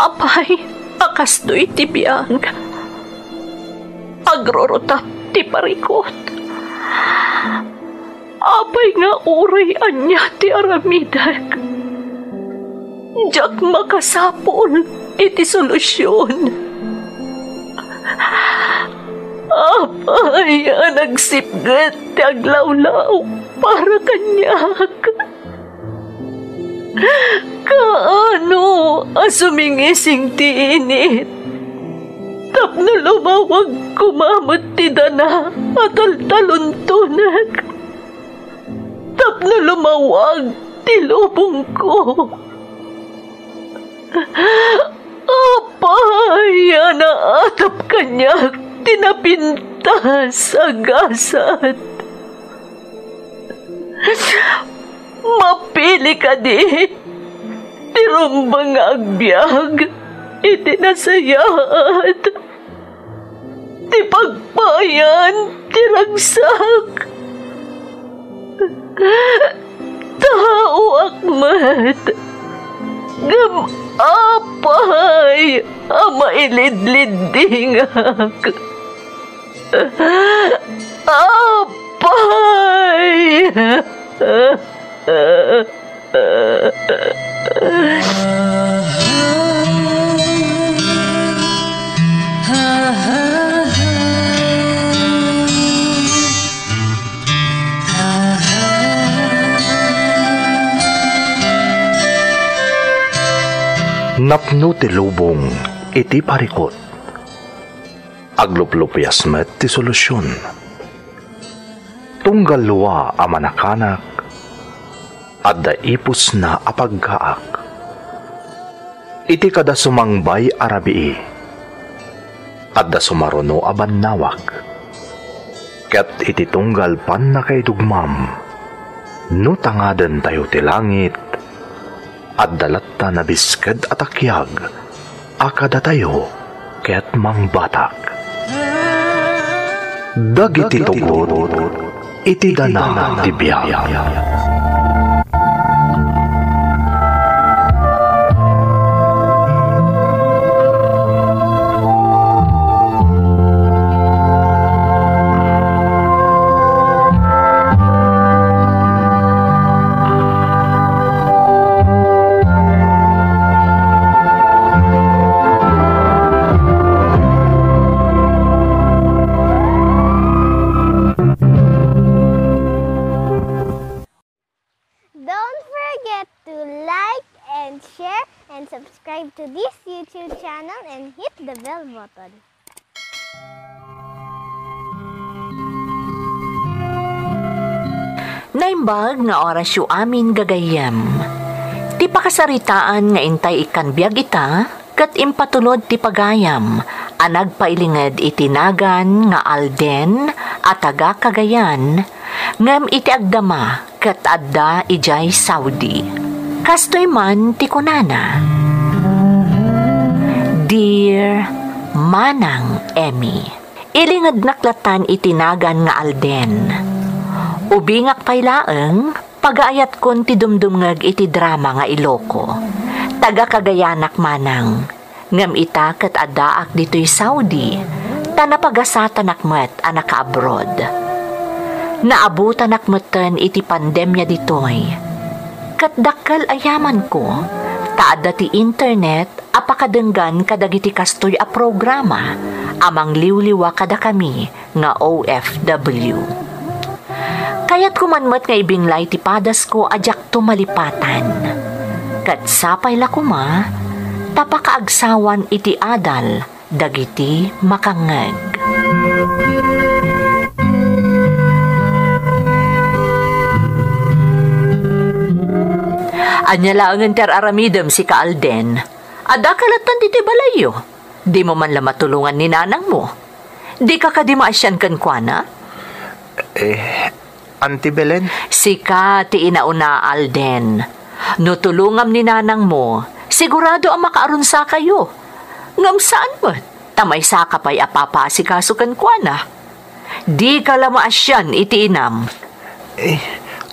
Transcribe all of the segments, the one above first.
Apay, akastoy ti biyag. Agrorotap ti parikot. Apay nga uray anya ti aramidag. Diyak makasapol iti solusyon. Apay, nagsipgat ti aglawlaw para kanyak. Kaano sumingising ti init? Tapno lumawag kumamot ti dana at altaluntunag. Tapno lumawag ti lubong ko. Apay, naatap kanyak tinapintas agasat. Mapili ka di, tirumbang agbyag, iti nasayat. Ti pagpayan, tiragsak. Tao akmat, gam apay, mailidlidingak. Apay! Napno ti lubong iti parikot. Agluplupyas met ti solusyon. Tunggal luwa a manakanak, adda ipus na apaggaak. Iti kada sumangbay arabii, adda sumaruno a bannawak. Ket iti tunggal pan na kay dugmam, no tangaden tayo ti langit, adda latta na bisked at akyag, akada tayo ket mangbatak. Dagiti tugot, iti dana ti biyag. Subscribe to this YouTube channel and hit the bell button. Naimbag nga oras yu amin gagayem. Ti pakasaritaan nga intay ikan biyag ita, kat impatulod ti pagayam, anag pailinged itinagan nga Alden at taga Cagayan, ngam iti agdama kat adda ijay Saudi. Kastoy man ti kunana. Dear Manang Emmy, ilingad naklatan itinagan nga Alden. Ubingak paylaeng, pagaayat kon ti dumdumngag iti drama nga Iloko. Taga Cagayanak manang, ngam ita ket addaak ditoy Saudi, tanapagasatan akmet anak abroad. Naabutan akmeten iti pandemya ditoy. Ket dakkel ayaman ko, taadda ti internet, apakadenggan kadagiti kastoy a programa, amang liwliwa kada kami nga OFW. Kaya't kumanmat nga ibinglay ti padas ko ajak tumalipatan. Kat sapay la kuma, tapakaagsawan iti adal, dagiti makangeg. Anya laangan ter aramidem si Kaalden. Ada kalatan diti balayo. Di mo man la matulungan ni nanang mo. Di ka di maasyan kan kuana? Auntie Belen? Sika ti inauna Alden. No tulungam ni nanang mo, sigurado ang makaaron sa kayo. Ngam saan mo? Tamay sa kapay apapasikaso kan kuana. Di ka la maasyan iti inam.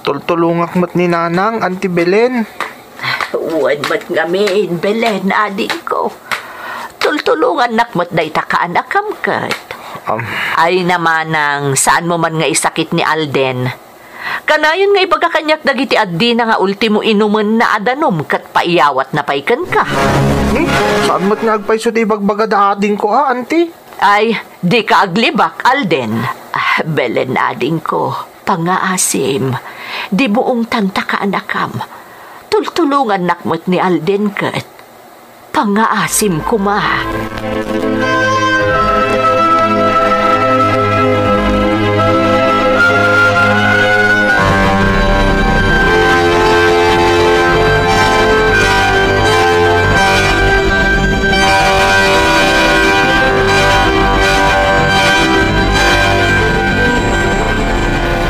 Tultulungak mat ni nanang, Auntie Belen. Uwan mat ngamin, Belen, adik ko. Tultulungan nakmat day takaan akam kat. Ay naman ang saan mo man nga isakit ni Alden. Kanayon nga ipagkakanyak dagiti addi na nga ultimo inuman na adanom kat paiyawat na paikan ka. Saan mo't nga agpaiso di bagbagada ading ko auntie? Ay, di ka aglibak, Alden. Belen ading ko, pangaasim. Di buong tantakaan akam. Tultulungan nakmat ni Alden kat. Pangaasim kuma.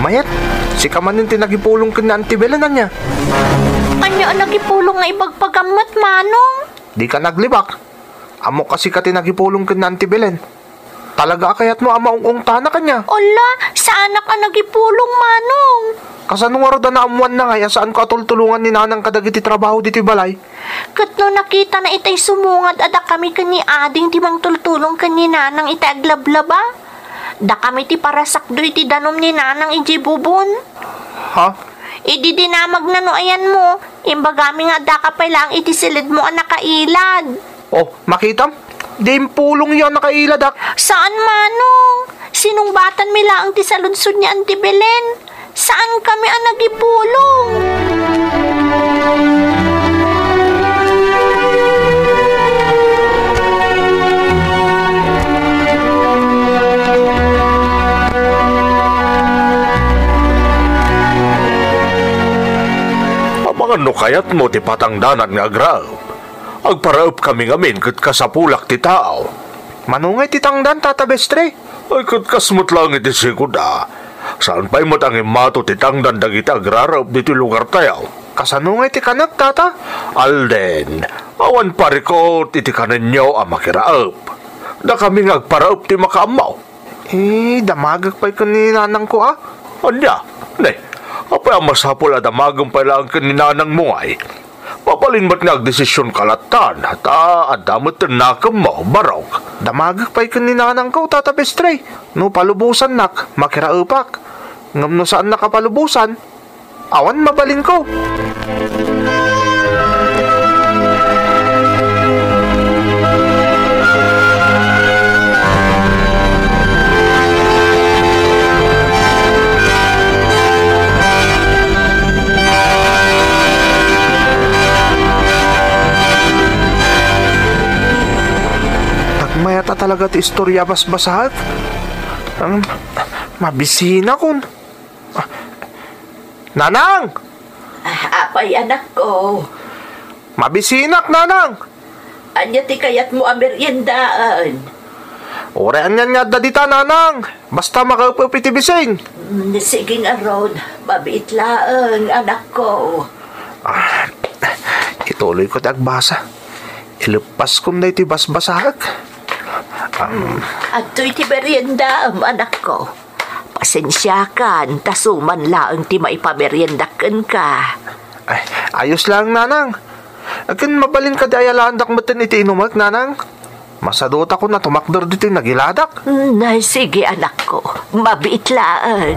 Mayat, si kamanin tinagipulong kin na Auntie Belen na niya. Anya ang nagipulong nga ibagpagamat, manong? Di ka naglibak. Amo kasi ka tinagipulong kin na Auntie Belen. Talaga kayat mo amaung-ung tana kanya. Ola, saan ka nagipulong, manong? Kasanong araw da na amuan na nga, saan ko atultulungan ni nanang kadagiti trabaho diti balay? Kat no nakita na itay sumungad ada kami kani ading timang tultulong kani nanang itay aglablaba. Da kami ti parasakdo iti danom ni nanang iji bubon. Ha? Idi dinamag na no ayan mo. Imbagami nga da ka pa lang iti silid mo ang nakailad. Oh, makitam? Di pulong yan nakailad ak. Saan, manong? Sinong batan mila ang ti saludsod ni Auntie Belen? Saan kami ang nagipulong? Ano kayat mo ti patangdanan nga agraw? Agparaop kami ngamin kat kasapulak ti tao. Manungay titangdan, Tata Bestre. Ay kat kasmut lang iti sikuda. Saan pa'y mo't ang imato ti tangdan dagiti agraraop diti lugar tayaw? Kasanungay ti kanak, Tata. Alden, awan parikot iti kaninyo ang makiraop. Da kami nga agparaop ti makaamaw. Damagag pa'y kaninanang ko Anya, apay ang masapol at amagang pailang kaninanang mo ay. Papalin ba't nga agdesisyon kalatan at adamot tinakam mo, barok. Damagag pa'y kaninanang ko, Tata Bestre. No palubusan nak, makiraupak. Ngam no saan nakapalubusan, awan mabalin ko. Mayata talaga ti istorya basbasahat. Mabisina kun. Nanang! Apay anak ko. Mabisinak, Nanang! Anya ti kayat mo ang meriendaan. Orean yan nga dadita, Nanang. Basta makaupap iti bising. Sige nga, Rod. Mabitlaan, anak ko. Ituloy ko ti agbasa. Ilupas ko na iti basbasahat. At to'y ti merienda, anak ko. Pasensya ka, tasuman laang ti maipameriendakan ka. Ay, ayos lang, Nanang. Akin mabalin ka di ayalandak matin iti inumak, Nanang. Masadot ako na tumakdor dito yung nagiladak. Sige, anak ko. Mabitlaan.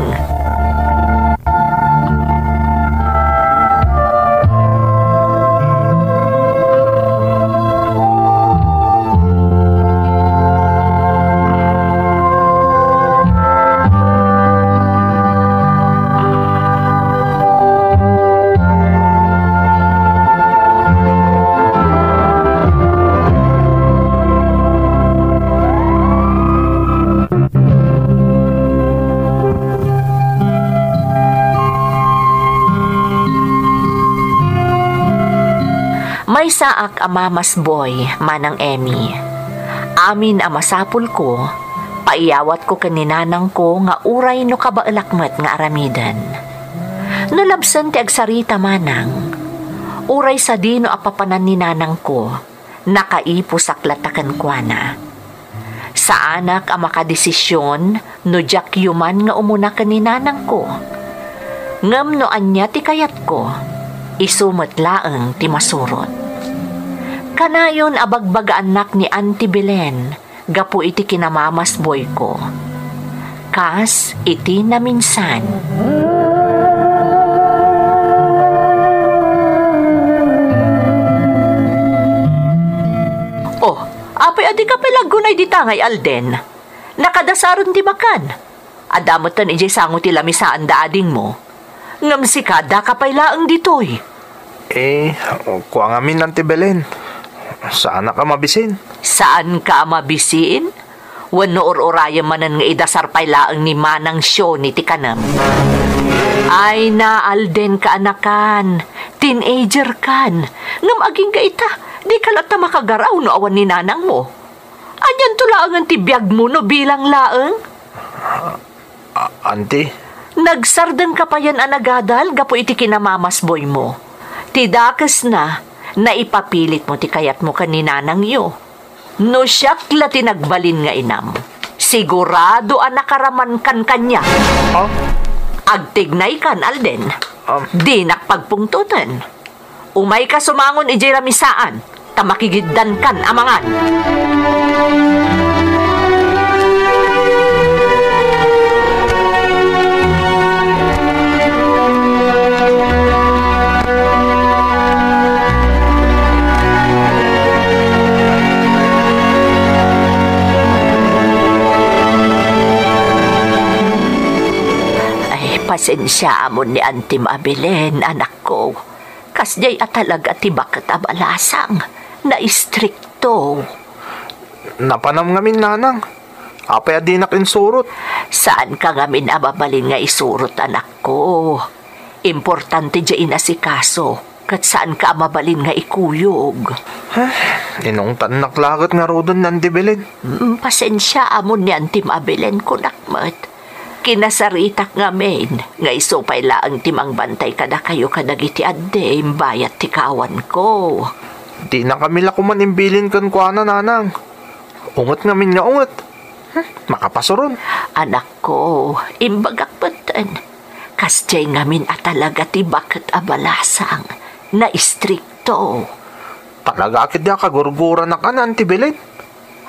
May saak amamas boy, manang Emmy. Amin amasapul ko, paiyawat ko kaninanang ko nga uray no kabailakmet nga aramidan. Nalabsan ti agsarita manang, uray sa dino apapanan ni nanang ko, nakaipo saklatakan kwa na. Sa anak ang makadesisyon, no jak yuman nga umuna kaninanang ko. Ngam no anya ti kayat ko, isumat laeng ti masurot. Kanayon abagbaga anak ni Auntie Belen, gapu iti kinamamas boy ko. Kas iti na minsan. Oh, apay adi ka palagunay di tangay Alden. Nakadasaron di makan. Adamotan ijay sango ti lamisaan da ading mo. Ngam si kada kapaylaang ditoy. Kuha ngamin Auntie Belen. Saan ka mabisin? Saan ka mabisin? Wano or-oraya manan nga idasar paylaang ni Manang Syo ni Tikanam. Ay na, Alden ka anakan. Teenager kan. Ngam aging ka ita, di ka lata makagaraw no awan ni nanang mo. Anyan tulaangan ti biyag mo no bilang laang? Auntie? Nagsardan ka pa yan anagadal, gapo iti kinamamas boy mo. Tidakas na, naipapilit mo ti kayat mo kaninanang yo. No siyak la tinagbalin nga inam. Sigurado nakaraman kan kanya. Agtignay kan, Alden. Di nakpagpungtutan. Umay ka sumangon ijay ramisaan, tamakigiddan kan amangan. Pasensya mo ni Auntie Mabelen, anak ko. Kasjay talaga tibak at abalasang na istrikto. Napanam ngamin nanang. Apay adi nakinsurot. Saan ka ngamin ababalin nga isurot, anak ko? Importante dyan inasikaso. Kat saan ka mabalin nga ikuyog? Inong naklagat nga rodon Auntie Belen. Pasensya mo ni Auntie Mabelen ko nakmat. Kinasaritak nga men, nga isupay laang timang bantay kada kayo kadagiti adde, imbayat ti kawan ko. Di na kami lakuman imbilin kan kuha na nanang. Ungot ngamin nga ungot. Makapasuron. Anak ko, imbagak batan. Kasjay ngamin atalaga ti bakit abalasang na istrikto. Talaga akit di kagurgura na ka na Auntie Belen.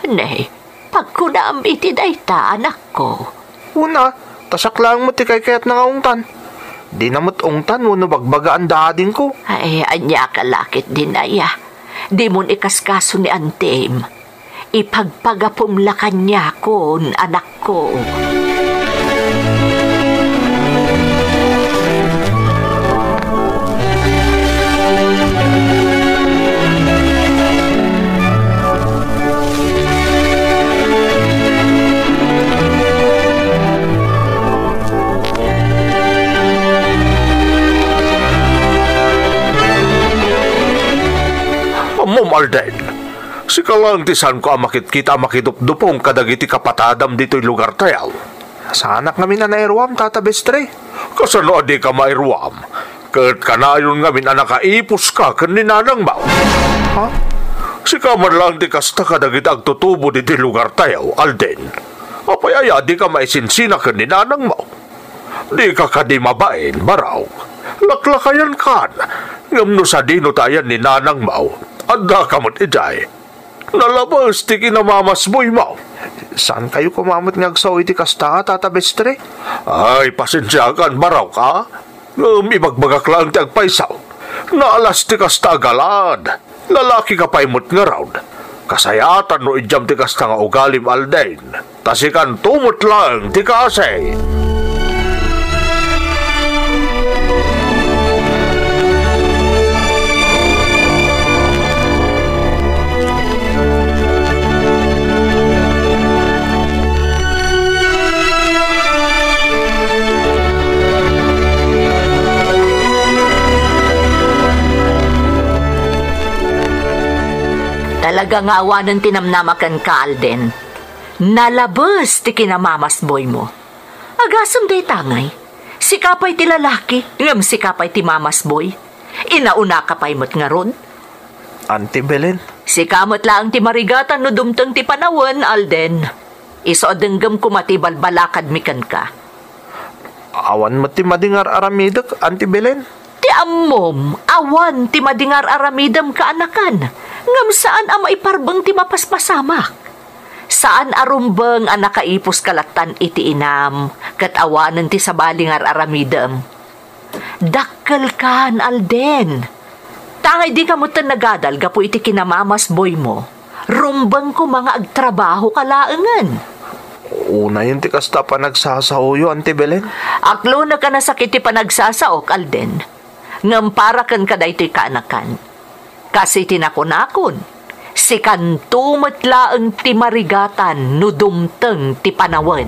Nay, pagkunam iti dayta, anak ko. Una, tasak lang mo ti kayat na nga ungtan. Di na mo't ungtan, wano bagbagaan dading ko. Ay, anya kalakit din aya. Di mon ikaskaso ni Antem. Ipagpagapumla kanya kon, anak ko. Mom Alden, si kalang tisan ko amakit kita makidupdupong kadagiti kapatadam dito'y lugar tayaw. Sa anak ngamin na nairwam, Tata Bestre. Kasano adi ka mairwam? Kat kanayon ngamin nakaipos ka kaninanang mo. Ha? Si kamar lang di kasta kadagiti agtutubo dito'y lugar tayaw, Alden. Apay aya di ka maisinsina kaninanang mo. Di ka kadimabain, baraw. Laklakayan kan. Ngamno sa dino tayan ni nanang mo. Adda kamot ijay. Nalabas ti kinamamasboy mo. Saan kayo kumamot ngagsaw iti kasta, Tata Bestre? Ay, pasensya kan, baraw ka. Ibagbagak lang ti agpaisaw. Naalas ti kasta galad. Lalaki ka paimot nga raud. Kasayatan no ijam ti kasta nga ugalim Alden. Tasikan tumot lang ti kasay. Talaga nga awanan tinamnamakan ka, Alden. Nalabas ti kinamamasboy mo. Agasam day tangay. Sikapay ti lalaki, ngam sikapay ti mamasboy. Inauna ka pa'y mo't nga ron. Auntie Belen. Sikamot lang ti marigatan no dumtang ti panawan, Alden. Iso adenggam kumatibal balakad mikan ka. Awan mo ti madingar aramidak, Auntie Belen. Ti ammom, awan ti madingar aramidam ka anakan. Ngam saan ang maiparbang ti mapaspasamak? Saan arumbang ang nakaipos kalatan iti inam, kat awanan ti sabaling aramidam? Dakkel kan, Alden. Tangay di ka mo nagadal, gapo iti kinamamas boy mo. Rumbang ko mga agtrabaho kalaangan. Una yun ti kasta pa nagsasahuyo, Auntie Belen. Aklo na ka nasakit ti panagsasaok, Alden. Ngam para kan kaday ti kaanakan. Kasi tinakon-akon, si kantumatla ang ti marigatan no dumteng ti panawan.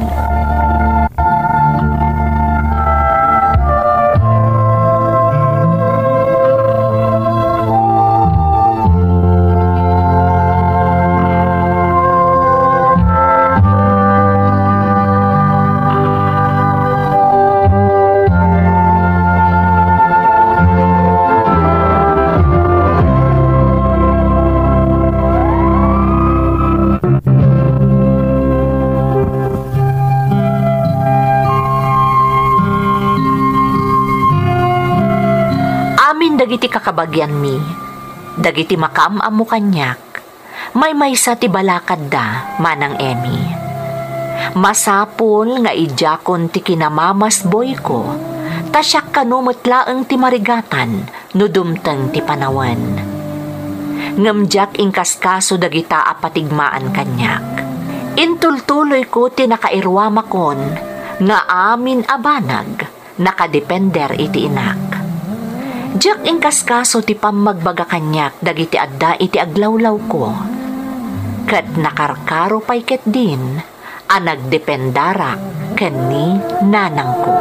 Dagiti kakabagyan mi, dagiti makamamu kanyak, may sa ti balakad da, Manang Emmy. Masapol nga ijakon ti kinamamas boy ko, tasyak kanumutlaang ti marigatan, no dumteng ti panawan. Ngamjak ingkaskaso dagita apatigmaan kanyak. Intultuloy ko ti nakairwamakon, nga amin abanag, nakadepender iti inak. Diyak ingkaskaso ti pamagbaga kanyak dagiti adda iti aglawlaw ko. Kat nakarkaro pay ket din ang nagdependara ken ni nanang ko.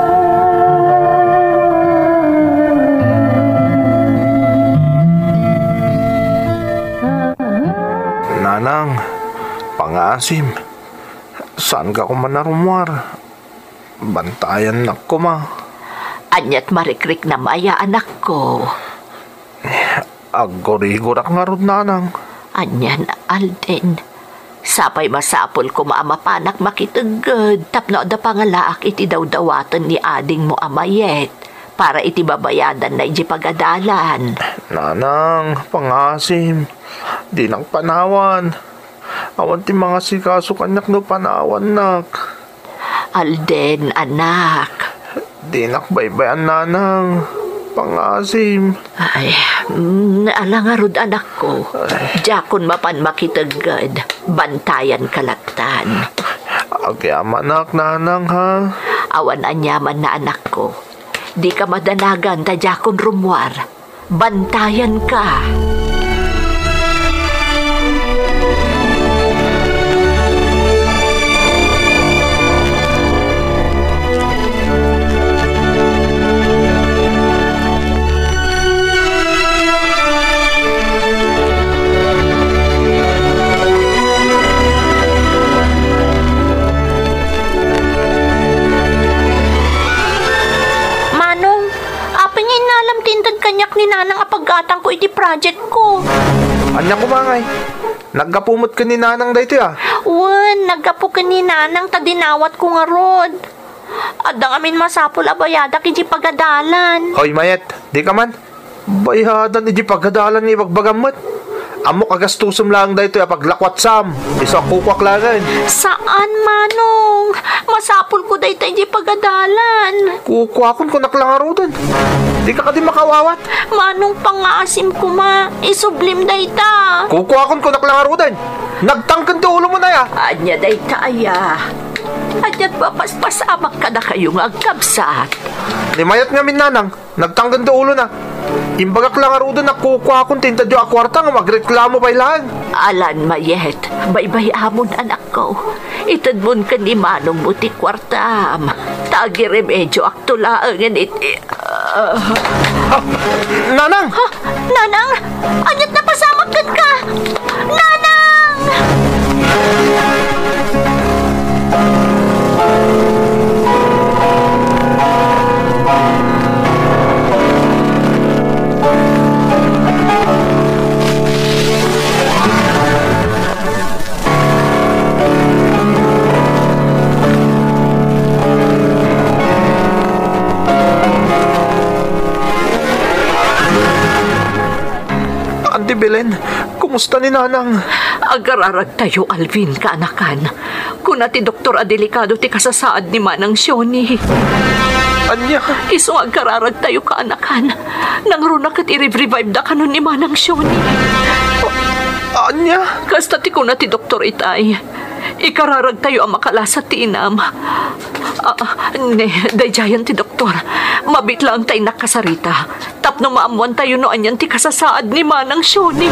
Nanang, pangasim. Saan ka kumanarumwar? Bantayan na ko ma. Anyat marikrik na maya anak ko. Agorigurak nga rod, nanang. Anyan, Alden. Sapay masapol ko maamapanak makitagad. Tapno da pangalaak iti dawdawatan ni ading mo amayet. Para iti babayadan na iti pagadalan. Nanang, pangasim. Di nang panawan. Awan ti mga sikaso kanyak no panawan nak. Alden, anak. Di nakbaybayan, nanang. Pangasim. Ay, alangarod anak ko. Jakon mapan makitagad. Bantayan kalatan. Agyaman nak, nanang, ha? Awan anyaman na anak ko. Di ka madanagan ta jakon rumwar. Bantayan ka. Kanyak ni nanang apaggatang ko iti project ko. Anya ko mangay. Nagkapumot ka ni nanang dito ya. Wan, nagkapo ka ni nanang tadinawat ko nga rod. Adang amin masapol abayada kiji pagadalan. Hoy mayet, di ka man. Bayadan iji pagadalan ni bagbagamot. Amo kagastusam lang dito ya paglakwat sam. Isa kukwak langan. Saan, Manong? Masapol ko dito iji pagadalan. Kukwakon ko naklangaro dun. Di ka di makawawat. Manong pangasim ko ma. Isublim dayta. Kukwakon ko naklangaro dun. Nagtangkan to ulo mo na ya. Anya dayta aya. Anyat papaspasamak ka na kayong agkabsat. Ni mayat nga min nanang. Nagtangkan to ulo na. Imbagak lang arudo na kukwakon tinta diyo akwarta nga magreklamo pa ilan. Alan mayet. Baybay amon anak ko. Itadmon ka ni Manong buti kwartam. Tagi remedyo aktulaangan iti. Nanang! Ha? Nanang! Anyat na pasamakan ka! Nanang! Auntie Belen, kumusta ni nanang? Agararag tayo, Alvin, kaanakan. Kuna ti Doktor Adelikado ti kasasaad ni Manang Shoni. Anya? Iso agararag tayo, kaanakan. Nang runa kat i-revive da kanon ni Manang Shoni. Anya? Kasta ti kuna ti Doktor Itay. Ikararag tayo ang makalasat ti inam. Dayjayan ti Doktor. Mabit lang tayo nakasarita. Tapno maamuan tayo no anyan ti kasasaad ni Manang Shoni.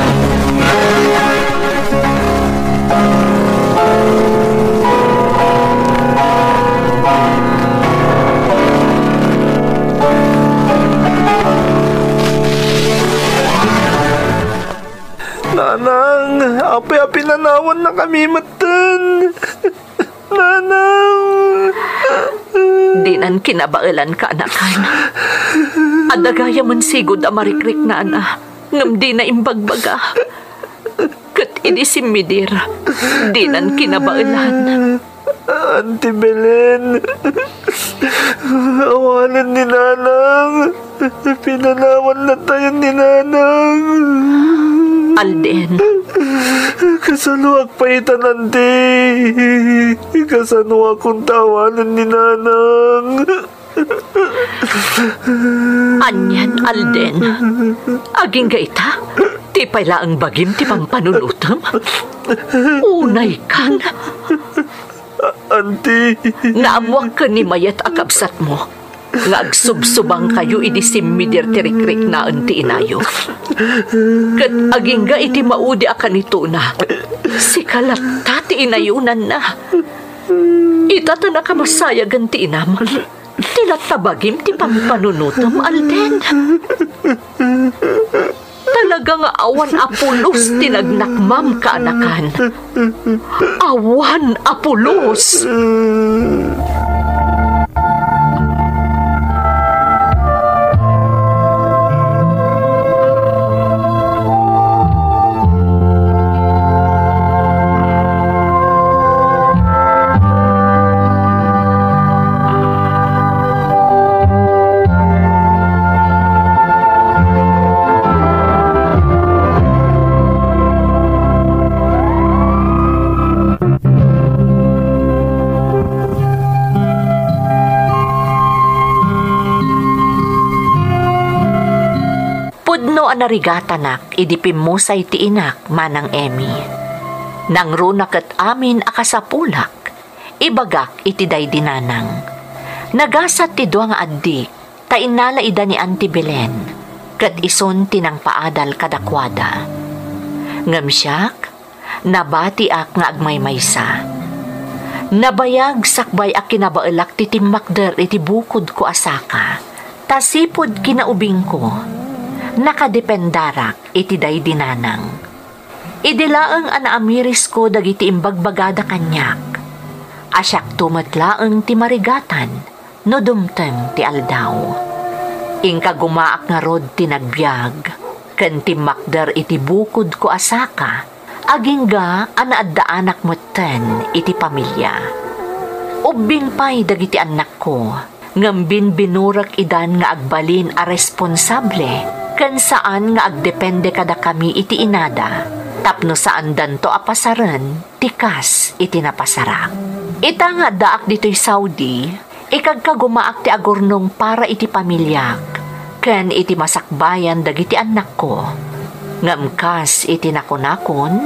Nanang, api-api nanawan na kami matan. Nanang. Di nan kinabailan ka, anakan. Adagaya man sigod a marikrik na ana. Ngam di na imbagbaga. Kat idisimidir. Di nan kinabailan. Auntie Belen, awanan ni Nanang. Pinanawan na tayo ni Nanang. Alden. Kasaluak pa itan, Auntie. Kasaluak kong tawanan ni Nanang. Anyan, Alden. Aging gaita. Ti pala ang bagim ti pampanunutam. Unay kan. Auntie. Naamuak ka ni mayat akabsat mo. Ngagsubsubang kayo idisimidir tirikrik na anti inayo. Kat aging ga iti maudi akan ito na. Si kalata ti inayunan na. Itata na kamasaya ganti inam. Tilatabagim ti pampanunutam, Alden. Talaga nga awan apulos tinagnakmam kaanakan. Awan apulos. Narigatanak, idipimusay ti inak, Manang Emmy. Nang runak at amin akasapulak, ibagak iti day dinanang. Nagasat ti duwang addik, tainala ida ni Auntie Belen, kat ison tinang paadal kadakwada. Ngamsyak, nabati ak nga agmaymaysa. Nabayag sakbay ak kinabaelak ti timmakder iti bukod ko asaka, tasipod kinaubing ko, nakadependarak iti day dinanang. Idilaang anaamiris ko dagiti imbagbagada kanyak. Asyak tumatlaang ti marigatan no dumteng ti aldaw. Ingka gumaak nga rod ti nagbiag ken ti makder iti bukod ko asaka agingga anaadda anak motten iti pamilya. Ubing pay dagiti anak ko ngambin binurak idan nga agbalin a responsable ken saan nga agdepende kada kami iti inada, tapno saan danto apasaran, tikas iti napasarak. Ita nga daak dito'y Saudi, ikagkagumaak ti agurnong para iti pamilyak, ken iti masakbayan dagiti anak ko. Ngamkas iti nakunakon,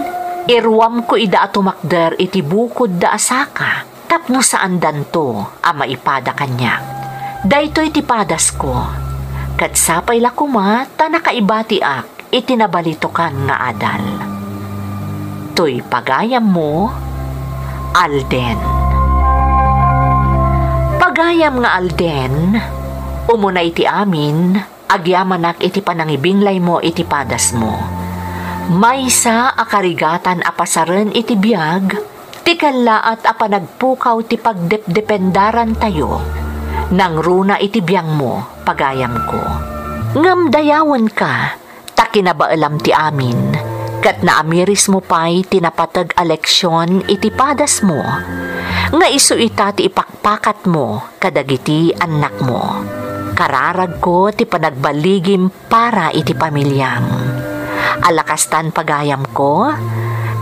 irwam ko ida atumakder iti bukod da asaka, tapno saan danto a maipada kanyak. Daytoy iti padas ko, kat sapay lakuma ta nakaibati ak itinabalitokan nga adal. To'y pagayam mo, Alden. Pagayam nga Alden, umunay iti amin, agyamanak iti panangibinglay mo iti padas mo. Maysa akarigatan apasaran iti biag, ti kanlaat apanagpukaw ti pagdepdependaran tayo, nang runa iti biyang mo, pagayam ko. Ngam dayawan ka, takinabaalam ti amin, kat naamiris mo pa'y tinapatag eleksyon iti padas mo, nga isu ita ti ipakpakat mo, kadagiti anak mo. Kararag ko ti panagbaligim para iti pamilyam. Alakastan pagayam ko,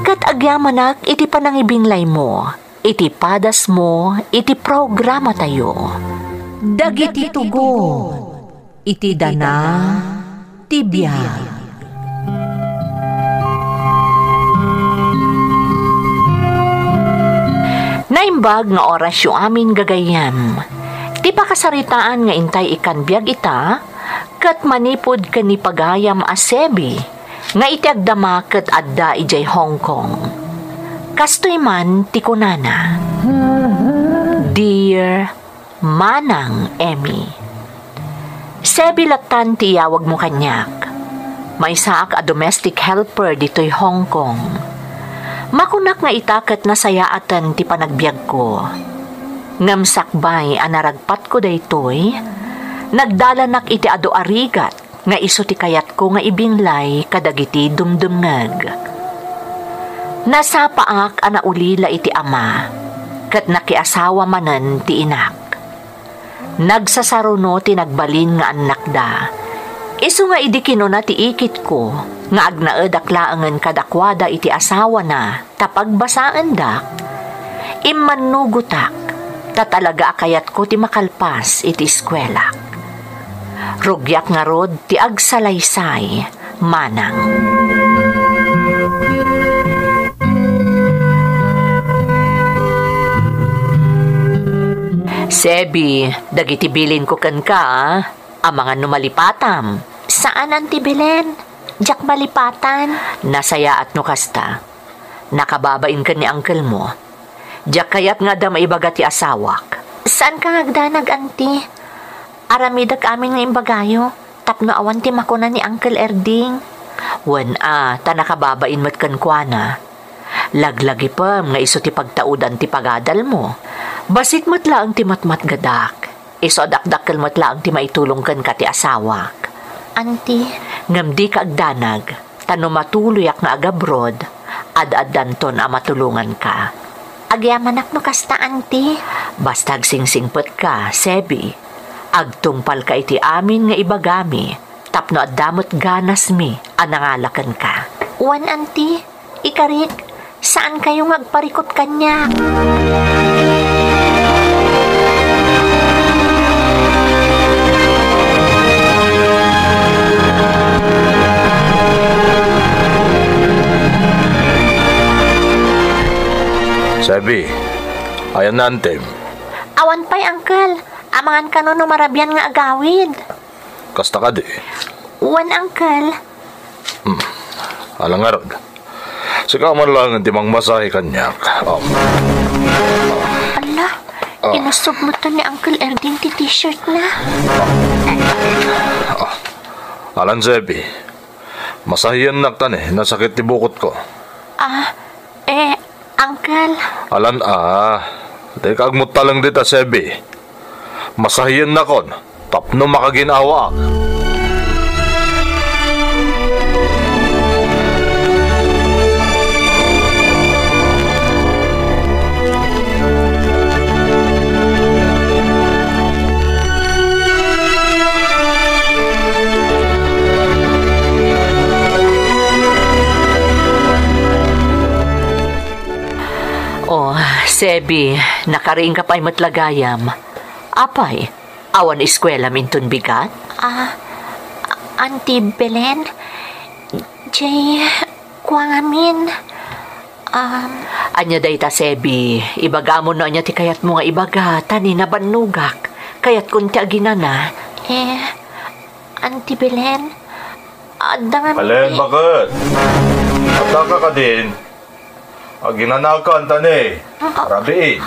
kat agyamanak iti panangibinglay mo, iti padas mo, iti programa tayo. Dagiti tugo, iti dana, tibiyag. Naimbag nga oras yung amin gagayam. Ti pakasaritaan nga intay ikan biyag ita, kat manipod ka ni pagayam asebi, nga iti agdama kat adda ijay Hong Kong. Kastoy man ti kunana. Dear Manang Emmy, sebi latan ti yawag mo kanyak. May saak a domestic helper dito'y Hong Kong. Makunak nga itakat na sayaatan ti panagbiag ko. Ngamsakbay anaragpat ko daytoy, nagdalanak iti ado arigat, nga iso ti kayat ko nga ibinglay kadagiti dumdumngag. Nasapaak anaulila iti ama, kat nakiasawa manen ti inak. Nagsasaruno ti nagbalin nga anak da. Isu nga idikino na ti ikit ko, nga agnaed aklaangan kadakwada iti asawa na, tapagbasaan dak, immanugutak, tatalaga akayat ko ti makalpas iti eskwela. Rugyak nga rod ti agsalaysay, Manang. Sebi, dagiti bilin ko kan ka, ang mga numalipatam. Saan ang tibilen? Diyak malipatan? Nasaya at nukasta. Nakababain ka ni uncle mo. Diyak kayat nga da maibaga ti asawak. Saan ka ngagdanag, anti? Aramidag amin nga imbagayo. Tapno awan ti makuna ni Uncle Erding. Wan ta nakababain mat kankwana. Laglagi pa nga iso ti pagtaudan ti pagadal mo. Basit matla ang ti matmat gadak. Iso dakdakkel matla ang ti maitulong kan ka ti asawak. Anti, ngam di ka agdanag, tano matuloyak nga agabroad, ad-adanton a matulungan ka. Agyamanak no kasta, anti. Basta agsingsingpot ka, sebi. Agtungpal ka iti amin nga ibagami, tapno addamot ganas mi, anangalakan ka. Uwan, anti, ikarik, saan kayo ngagparikot kanya? Sebi, ayan na antem. Awan pa'y, uncle. Amangan ka no marabyan nga agawid. Kasta ka di. Uwan, uncle. Alang arod. Sika man lang ang timang masahe kanyak. Ala, inusog mo to ni Uncle Erding ti t-shirt na. Alan Sebi, masahiyan naktan nasakit ti bukot ko. Uncle. Alan di kagmut talang dita Sebi. Masahiyan na kon, tapno makaginawa. Oh, Sebi, nakariing ka pa'y matlagayam. Apay, awan eskwela minton bigat? Auntie Belen, Jay, kuwangamin. Anya day ta, Sebi, ibaga mo na anya ti kayat mo nga ibaga, tani na banugak, kayat kunti aginana. Auntie Belen, adang Belen, bakit? Ataka ka din. Aginanakan, tani. Rabiin.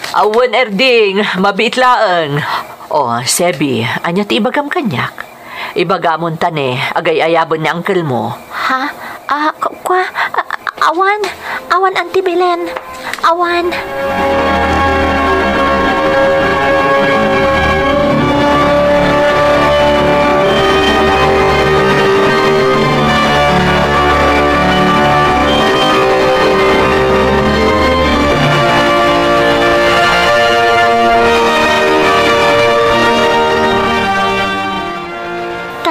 Awan, Erding, mabitlaan. Oh, Sebi, anya ti ibagam kanyak. Ibagamon tane, agay-ayabon ni uncle mo. Ha? Awan, Auntie Belen. Awan.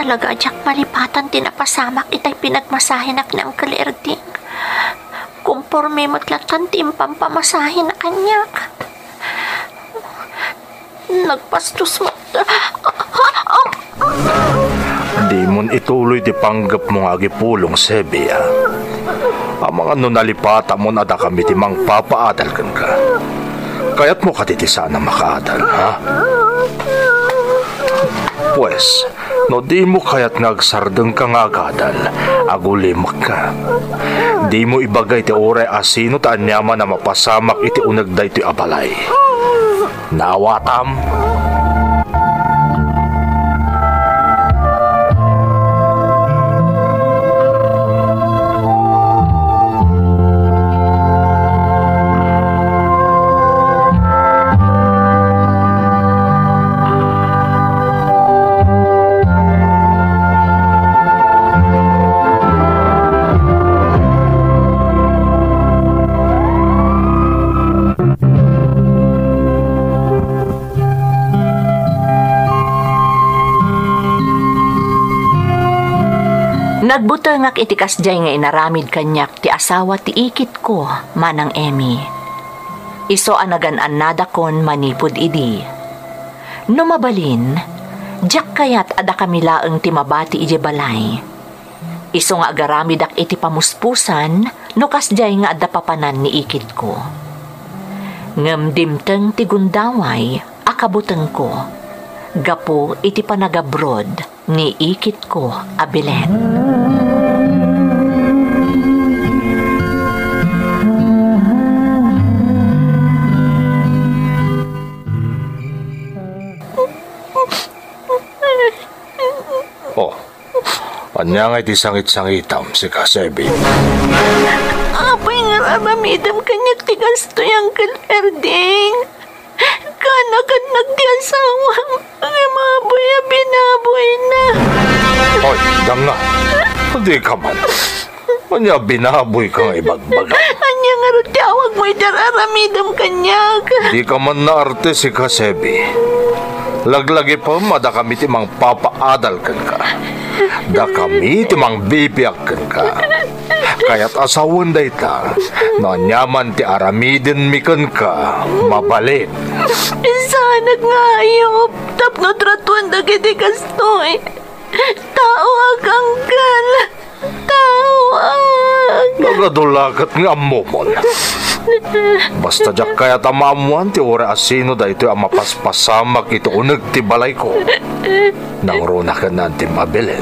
Talaga, Jack, malipatan naman tinapasamak itay pinagmasahin ng kalerding. Kumporme matlatan timpampamasahin na kanyak. Nagpastos mo. Di mon ituloy ti panggap mo nga gipulong, Sebi, ha? Ang mga nunalipata mo na da kami ti mang papaadal kan ka. Kaya't mo katiti sana makaadal, ha? Pues, no di mo kaya't nagsardeng ka nga agadal, agulimak ka. Di mo ibagay ti oray asino taan yaman na mapasamak iti unagday ti abalay. Naawatam. Nagbutangak iti kasjay nga inaramid kanyak ti asawa ti ikit ko, manang Emmy. Iso anagan-an nadakon manipod idi. Numabalin, jak kayat ada kami laeng ti mabati iti balay. Iso nga agaramidak iti pamuspusan, no kasjay nga adda papanan ni ikit ko. Ngem dimteng ti gundaway, akabuteng ko. Gapo iti panagabrod ni ikit ko abilen. Oh, anya nga iti sangit-sangitam si Kasebi. Apay nga ramamidam kanyak ti gasto yung kalerding. Kanakan nagdiasawang ang maboy a binaboy na. Oy, danga. Hindi ka man. Anya binaboy kang ibagbaga. Anya nga ro tawag mo idararamidam kanyak. Di ka man na arte si Kasebi. Laglagi pa mada kami timang papaadal kan ka. Da kami timang bibiyak kan ka. Kaya't asawan day ta, na nyaman ti aramidin mi kan ka, mabalin. Sana nga ayop, tapno tratuan da kiti kastoy. Tao agang kan. Tawag. Nagadulakat nga momon. Basta jak kaya tamamuan ti ora asino da ito ang mapaspasamak ito unag ti balay ko. Nang runa ka na ti mabilin.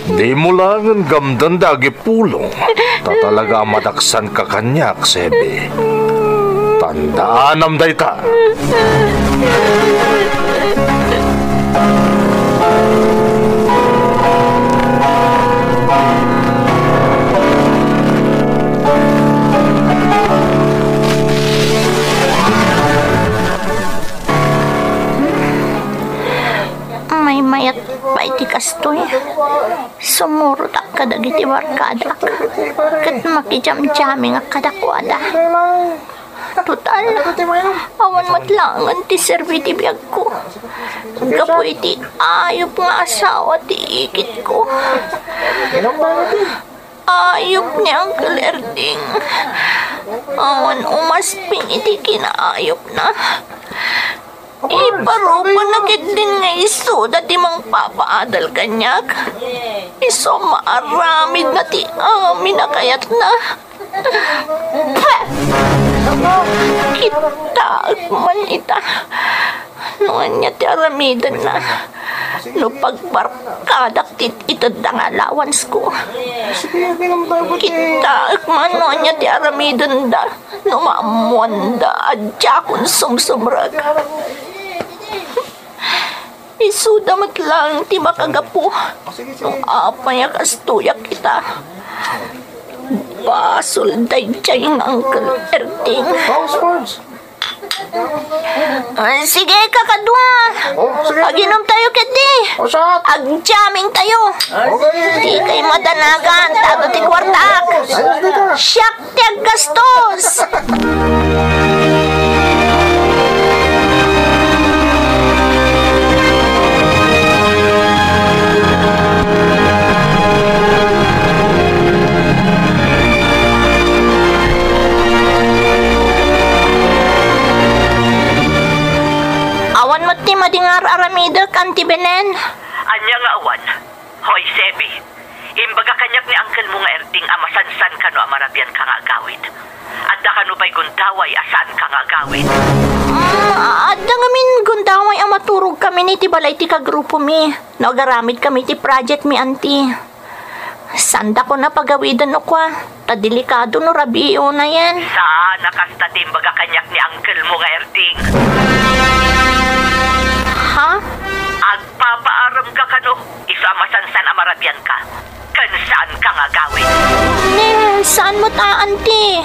Di mo lang ang gamdan dagi pulong. Tatalaga madaksan ka kanyak, Sebi. Tandaan am dayta. May mayat pa iti kastoy. Sumurot ak kadagiti warkadak. Kat makijam-jami nga kadakwada. Total, awan matlangan ti servi ti biyag ko. Gapo iti ayop nga asawa ti ikit ko. Ayop niya ang kalerding. Awan umasping iti kinaayop na. Iparupa na din nga iso dati mang papaadal kanyak. Iso maaramid na ti amin na kayat na. Kita man ita. Noon niya ti aramidan na. No pagbarkadak ti itad nga allowance ko. Kita man noon niya ti aramidan da. No maamuan da adya kung sumsumrag. Isudamat lang ti makagapo. Nung apay kastuyak kita. Basol day tiyay ng Uncle Erding. Sige, kakadwa. Pag-inom tayo kiti. Ag-jamming tayo. Di kay madanagan. Tato ti kwartak. Siyak ti aggastos. Dek, Auntie Belen. Anya nga awan. Hoy, Sebi. Imbaga kanyak ni Uncle mo nga Erding amasansan ka no amarabian ka nga agawid. Adda ka no ba'y guntaway asaan ka nga agawid. Adda nga min gundaway ang maturog kami ni ti balay ti kagrupo mi. Nagaramid kami ti project mi, Auntie. Sanda ko na pagawidan no kwa. Tadelikado no rabiyo na yan. Saan nakasta ti imbaga kanyak ni Uncle mo nga Erding. Ha? Agpapaaram ka kano, isa masansan amarabian ka. Kan saan ka nga gawin? Ne, saan mo ta, Auntie?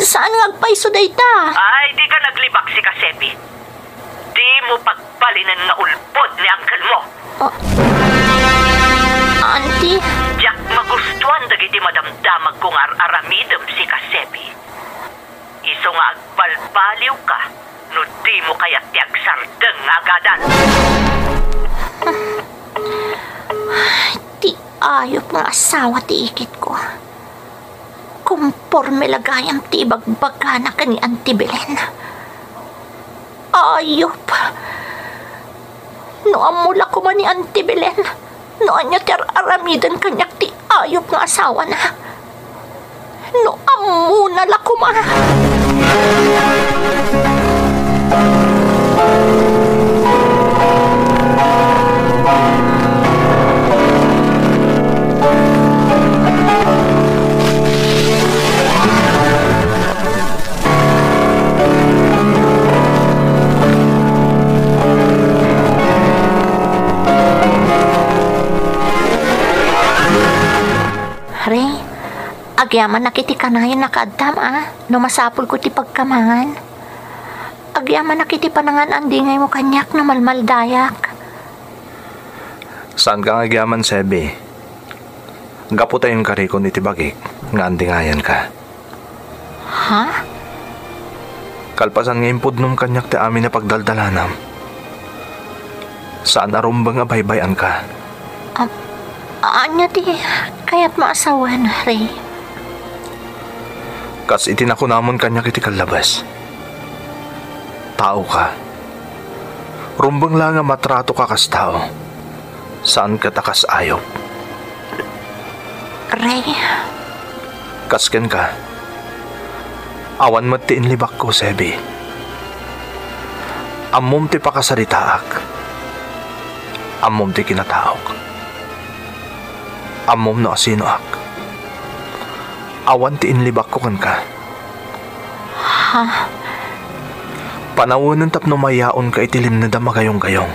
Saan nga agpaiso day ta? Ay, di ka naglibak si Kasebi. Di mo pagpalinan na ulpod ni Uncle mo. Auntie? Diyak magustuhan dagiti madamdamag kong aramidem si Kasebi. Iso nga agbalbaliw ka, no di mo kaya't ti agsardeng agadan. Ti ayop nga asawa ti ikit ko. Kumporme lagayam ti bagbagana ka ni Auntie Belen. Ayop. No amula ko man ni Auntie Belen. No anya ti aramidan kanyak ti ayop nga asawa na. No amuna la ko ma. Ray, agyaman na kiti kanayan nakadam no masapul ko ti pagkamangan. Agyaman na kiti panangan ang dingay mo kanyak na malmaldayak. Saan ka nga agyaman, Sebi? Gapo tayong karikon ni Tibagik, nga andingayan ka. Ha? Kalpasan nga impod nung kanyak ti amin na pagdaldalanam. Saan arumbang abaybayan ka? Anya ti, kaya't maasawan, Ray. Kas itinako namon kanyak iti kalabas. Tao ka. Rumbang lang nga matrato ka kas tao. Saan ka takas ayop? Ray, Kasken ka. Awan mo ti inlibak ko, Sebi. Amom ti pakasaritaak. Amom ti kinataok. Amom no asino ak. Awan ti inlibak ko kan ka. ha? Panawunan tapno mayaon ka itilim na dama gayong-gayong.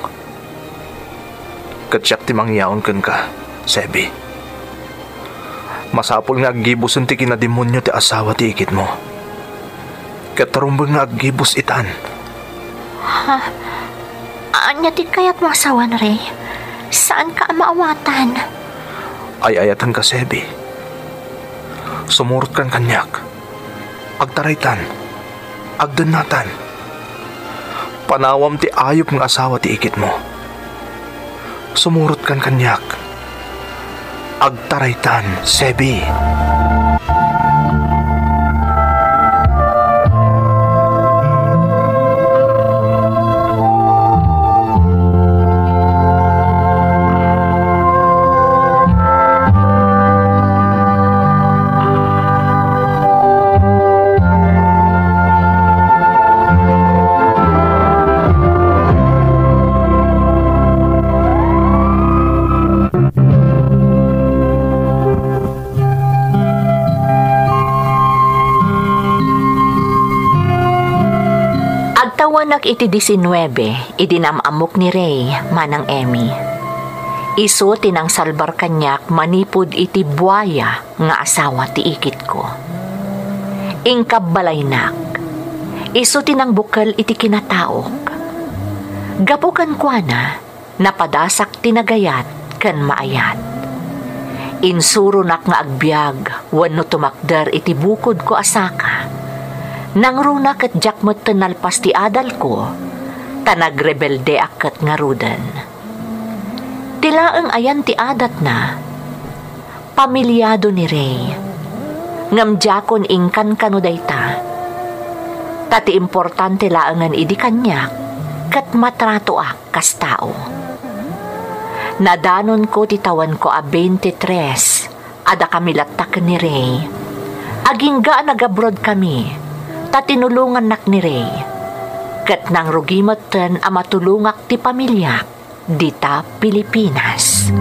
Katsyak ti mangyaon kan ka, Sebi. Masapol nga aggibusan ti kinademonyo ti asawa ti ikit mo. Katarumbang nga aggibus itan. Ha? Anya ti kaya't masawan, Ray? Saan ka maawatan? Ay ayatan ka, Sebi. Sumurot kan kanyak. Agtaraytan. Agdanatan. Panawam ti ayop ng asawa ti ikit mo. Sumurot kan kanyak. Agtaraytan, Sebi. Tawanak iti 19, idinamamok ni Ray, manang Emmy. Iso tinang salbar kanyak manipod iti buaya nga asawa ti ikit ko. Ingkab balaynak, iso tinang bukal iti kinataok. Gapukan kwa na, napadasak tinagayat kan maayat. Insuro nak nga agbyag, wano tumakder iti bukod ko asaka. Nang runa kat jakmat tenalpas ti adal ko, tanagrebelde akat nga rudan. Tilaang ayan ti adat na, pamilyado ni Ray, ngamjakon ingkan kano dayta, tati importante laangan idi kanyak, kat matrato ak kas tao. Nadanon ko titawan ko a 23. Ada kami latak ni Ray. Agingga nag-abroad kami. Tatinulungan nak ni Ray. Kat nang rugimatan a matulungak ti pamilya dita Pilipinas.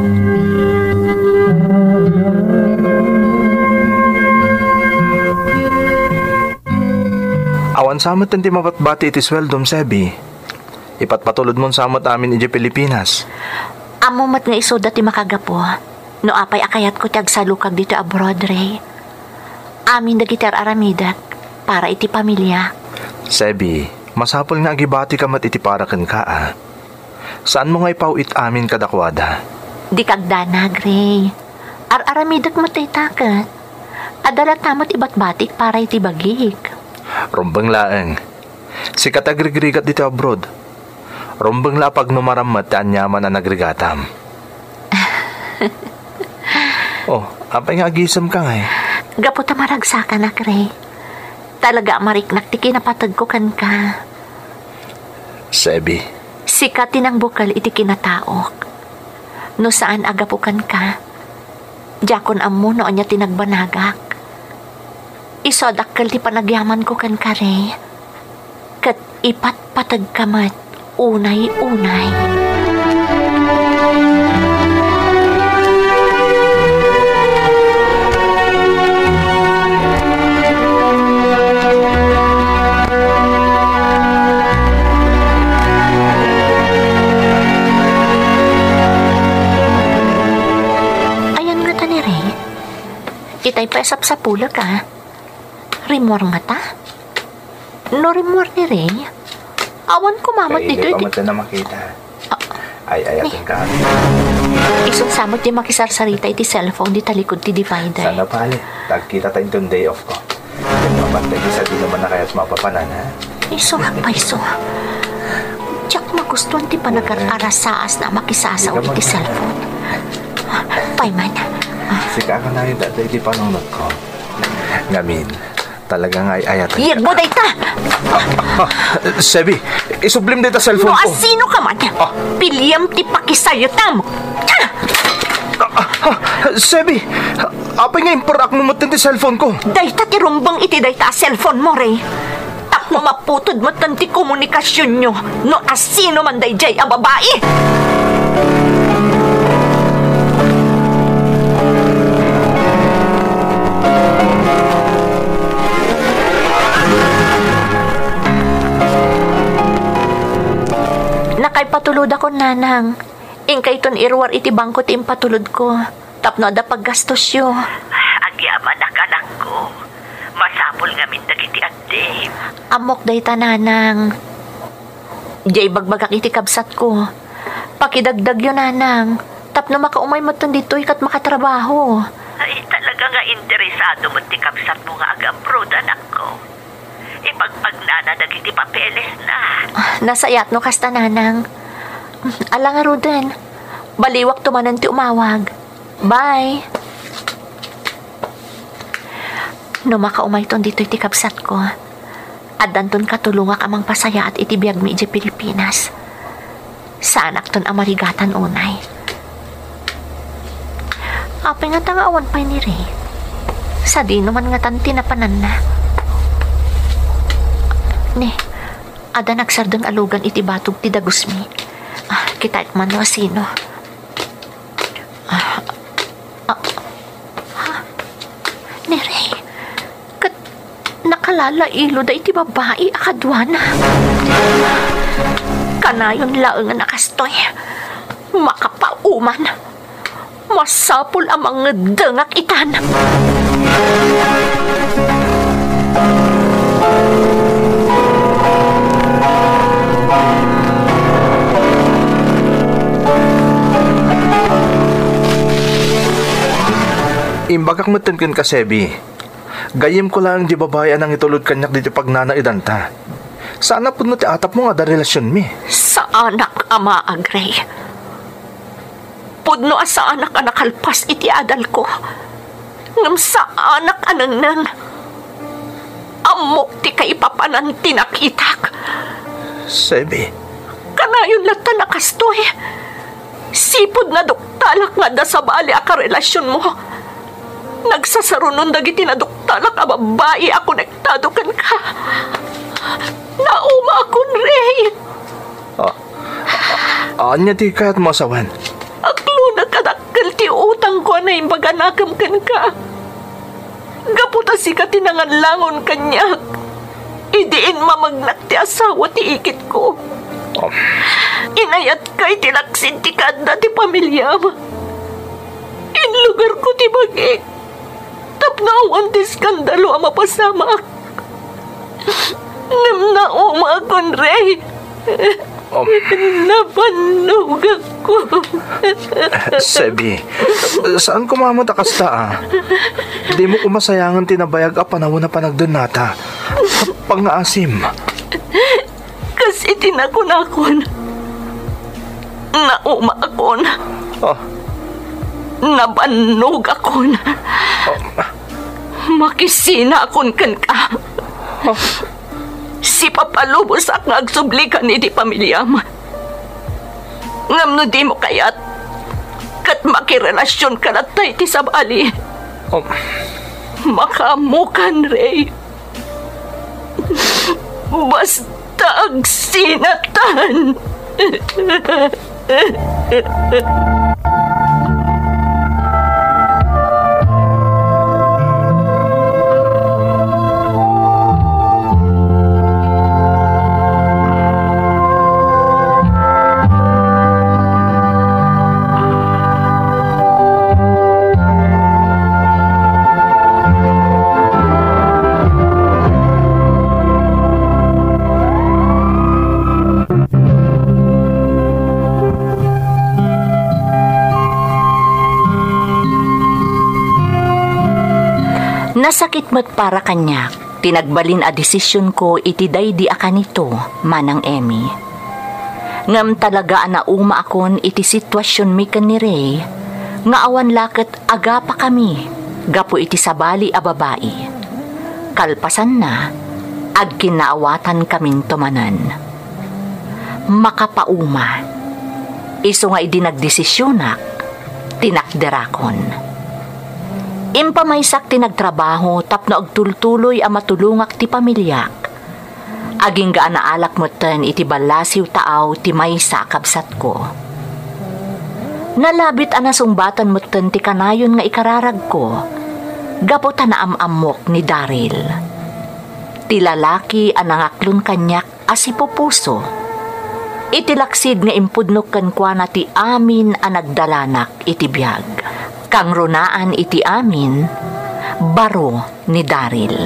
Awan samot ti mapatbati iti sweldom, Sebi. Ipatpatulod mon samot amin iti Pilipinas. Amo mat nga iso dati makagapo. No apay akayat ko tiyag salukag dito abroad, Ray. Amin dagitar aramidak para iti pamilya. Sebi, masapol nga agibati ka mat iti paraken ka, ah. Saan mo nga ipauit amin kadakwada? Di kagdanag, Ray. Aramidak matay takat. Adala tamat ibat-batik para iti bagik. Rumbang laeng. Si katagrigrigat dito abroad. Rumbang la pag numaramat anyaman na nagrigatam. Oh, apay nga agisam ka nga eh. Gapo ta maragsakan na, Ray. Talaga mariknak ti kinapatag ko kan ka. Sebi. Sikatin ang bukal iti kinataok. No saan agapukan ka. Jakon amo no anya tinagbanagak. Isodakkel ti panagyaman ko kan ka, Ray. Kat ipatpatag kamat unay-unay. Ayan nga ta ni Ray. Itay paesap sa pula ka. Rimor nga ta? No rimor ni Ray? Awan ko mamat dito. Kaya hindi pa na makita. Ay, ayatin ka. Isang samot di makisarsarita iti cellphone di talikod ti divider. Sana pali. Tagkita tayo itong day off ko. Mabantay sa di naman na kaya't mapapanan, ha? Iso nga pa iso. Tiyak magustuhan ti panag-arasaas na makisasaw iti cellphone. Payman. Sika ka na yung dati iti panunod ko. Ngamin. Talagang ay ayat. Iyag mo day ta! Sebi, isublim dito cellphone No ko. asino ka man? Piliyam ti pakisayotam! Sebi, apay nga imparak mo matin ti cellphone ko. Day ta ti rumbang iti day ta cellphone mo, Ray. Tapno maputod mo tanti komunikasyon nyo. No asino man day jay ang babae! Nakaypatulod ako, nanang. Ingkay ton irwar iti bangko ti impatulod ko. Tapno da paggastos yo. Agyaman anak ko. Masapol nga min dagiti adde. Amok day ta, nanang. Jay bagbagak iti kabsat ko. Pakidagdag yo, nanang. Tapno makaumay mo ton dito ikat makatrabaho. Ay, talaga nga interesado mo ti kapsat mo nga ag-abroad, anak ko. Ipagpagnana dagiti papeles na. Nasayat no kasta, nanang. Alang nga Ruden. Baliwak tumanan ti umawag. Bye. No makaumay ton dito iti kabsat ko. At danton katulungak amang pasaya at iti biyag mi iti Pilipinas. Sa anak ton amarigatan unay. Apay nga tanga awan pa'y ni Ray. Sa di naman nga tanti na panan na. Ni, ada nagsardang alugan iti batog ti Dagusmi. Kita man no sino. Ni Ray, kat nakalala ilo da iti babae akadwana. Kanayon laeng nga nakastoy. Makapauman. Masapul ang mga dengak itan. Imbagak matenken ka, Sebi. Gayem ko lang di babayan ang itulod kanyak dito pag nanaidanta. Sana po ti atap mo nga da relasyon mi. Sa anak ama agray. Pudno sa anak anakalpas iti adal ko. Ngam sa anak anang amok ti kaipapanan tinakitak. Sebi. Kanayon lata nakastoy. Sipod na duktalak nga da sa bali a karelasyon mo. Nagsasarunon dagiti na duktalak a babae a konektado kan ka. Nauma akon, Ray. Anya di kaya't masawan. Aklo na kadakkel ti utang ko na imbaganakam kan ka. Gaputa si ka tinanganlangon kanyak. Idiin mamagnak ti asawa ti ikit ko. Inayat kay tilaksin ti kanda ti pamilya mo. In lugar ko ti bagik. Tapnawan ti skandalo ang mapasamak. Namnauma akon, Ray. Napanog ako. Sebi, saan kumamot akasta Di mo kumasayangan tinabayag a panahon na panagdunata. Pangaasim. Kasi tinakon-akon. Nauma akon. Nabanog akon. Makisina akon kan ka. Si papalubos ak nga agsublikan ni di pamilyam. Ngam no di mo kayat kat makirelasyon ka na tayo ti sabali. Makamukan, Ray. Basta agsinatan. Nasakit mo't para kanyak, tinagbalin a desisyon ko itiday di akanito, Manang Emmy. Ngam talaga na uma akon iti sitwasyon mi kan ni Ray, nga awan laket aga pa kami, gapo iti sabali a babae. Kalpasan na, ag kinaawatan kaming tumanan. Makapauma, iso nga idinagdesisyonak, tinakderakon. Impamaysak ti nagtrabaho tapno agtultuloy a matulungak ti pamilyak. Aging gaan na alak mo ten iti balasiw taaw ti maysa kabsat ko. Nalabit a nasungbatan mo ten ti kanayon nga ikararag ko. Gapota na amamok ni Daryl. Ti lalaki a nangaklon kanyak asipupuso. Itilaksid nga impudnok kankwa na ti amin a nagdalanak iti biyag. Kang runaan iti amin, baro ni Daryl.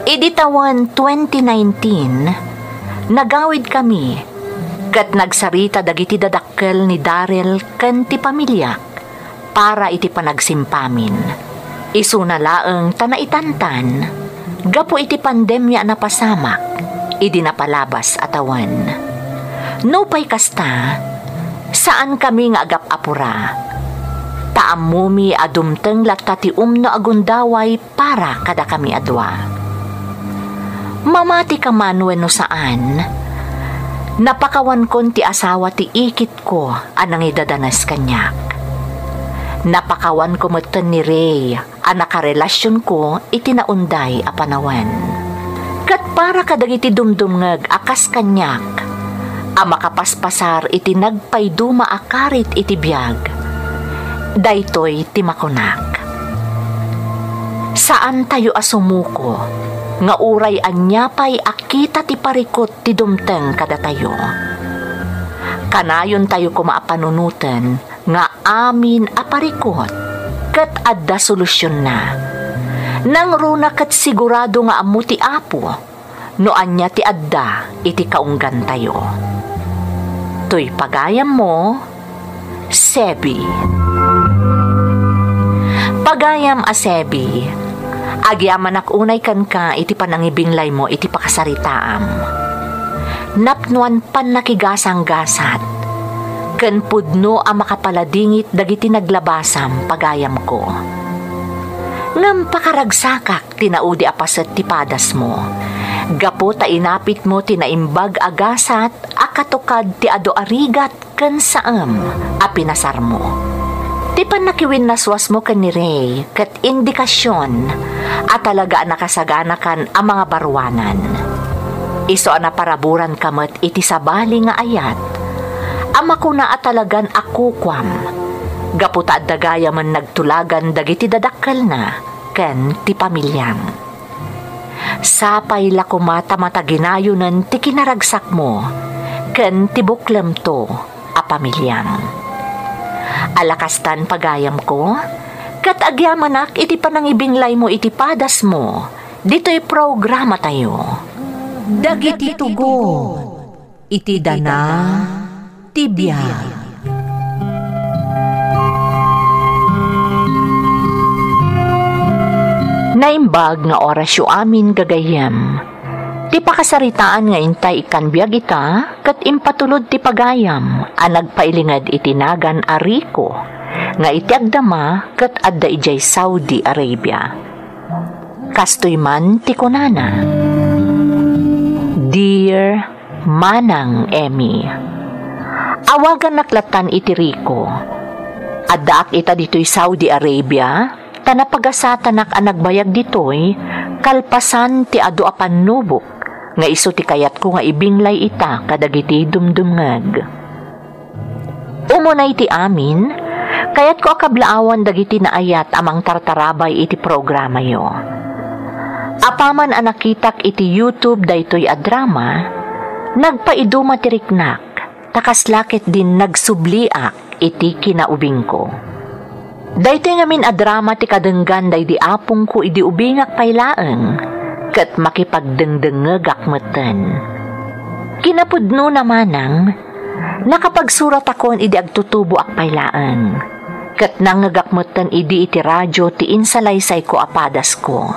Iditawan 2019, nagawid kami, kat nagsarita dagiti dadakkel ni Daryl ken ti pamilya, para iti panagsimpamin. Isu na laeng tanaitantan, gapo iti pandemya na pasamak, idi napalabas atawan. No pay kasta, saan kami nga agap apura? Taamumi adumteng laktati umno agundaway para kada kami adwa. Mamati ka man wenno saan, napakawan kon ti asawa ti ikit ko anang idadanas kanyak. Napakawan ko moten ni Ray anak karelasyon ko itinaunday a panawan. Kat para kadagiti dumdumngeg akas kanyak, a makapaspasar iti nagpayduma akarit iti biyag. Daytoy timakunak. Saan tayo asumuko, nga uray anyapay akita ti parikot ti dumteng kada tayo. Kanayon tayo kumaapanunutan, nga amin aparikot, kat adda solusyon na. Nang runa kat sigurado nga amu ti apo, no anya ti adda iti kaunggan tayo. To'y pagayam mo, Sebi. Pagayam a Sebi, agyaman unay kan ka iti panangibinglay mo iti pakasaritaam. Napnuan pan nakigasang gasat, ken pudno a makapaladingit dagiti naglabasam pagayam ko. Ngam pakaragsakak tinaudi apaset ti padas mo, gapo ta inapit mo tinaimbag agasat akatukad ti ado arigat ken saem a pinasar mo. Ti panakiwin naswas mo ken ni Ray ket indikasyon at talaga nakasagana kan ang mga barwanan. Iso na paraburan kamet iti sabali nga ayat. Ama ko na at talagan akukwam. Gaputa at dagaya man nagtulagan dagiti dadakkel na ken ti pamilyam. Sapay la kumata mataginayonan ti kinaragsak mo ken ti buklem to a pamilyam. Alakastan pagayam ko, kat agyamanak iti panangibinlay mo iti padas mo, dito'y programa tayo. Dagiti tugo, iti dana, tibiyag. Naimbag nga orasyo amin gagayam. Ti pakasaritaan nga intay ikan biyag ita, kat impatulod ti pagayam, ang nagpailingad itinagan a Rico, nga iti agdama kat adda ijay Saudi Arabia. Kastoy man ti kunana. Dear Manang Emmy, awagan naklatan iti Rico. Adda ak ita dito'y Saudi Arabia, tanapagasatak ang nagbayag dito'y kalpasan ti adu apan nubok nga iso ti kayat ko nga ibinglay ita kadagiti dumdumngag. Umunay ti amin, kayat ko akablaawan dagiti naayat amang tartarabay iti programa yo. Apaman anakitak iti YouTube daytoy a drama, nagpaiduma ti riknak, takaslakit din nagsubliak iti kinaubing ko. Daytoy ngamin a drama ti kadenggan day di apong ko idi ubingak paylaeng, ket makipagdengdengegak meten. Kinapudno namanang, nakapagsurat akon idi agtutubo ak paylaeng, ket nangegak meten idi iti radyo ti insalaysay ko apadas ko.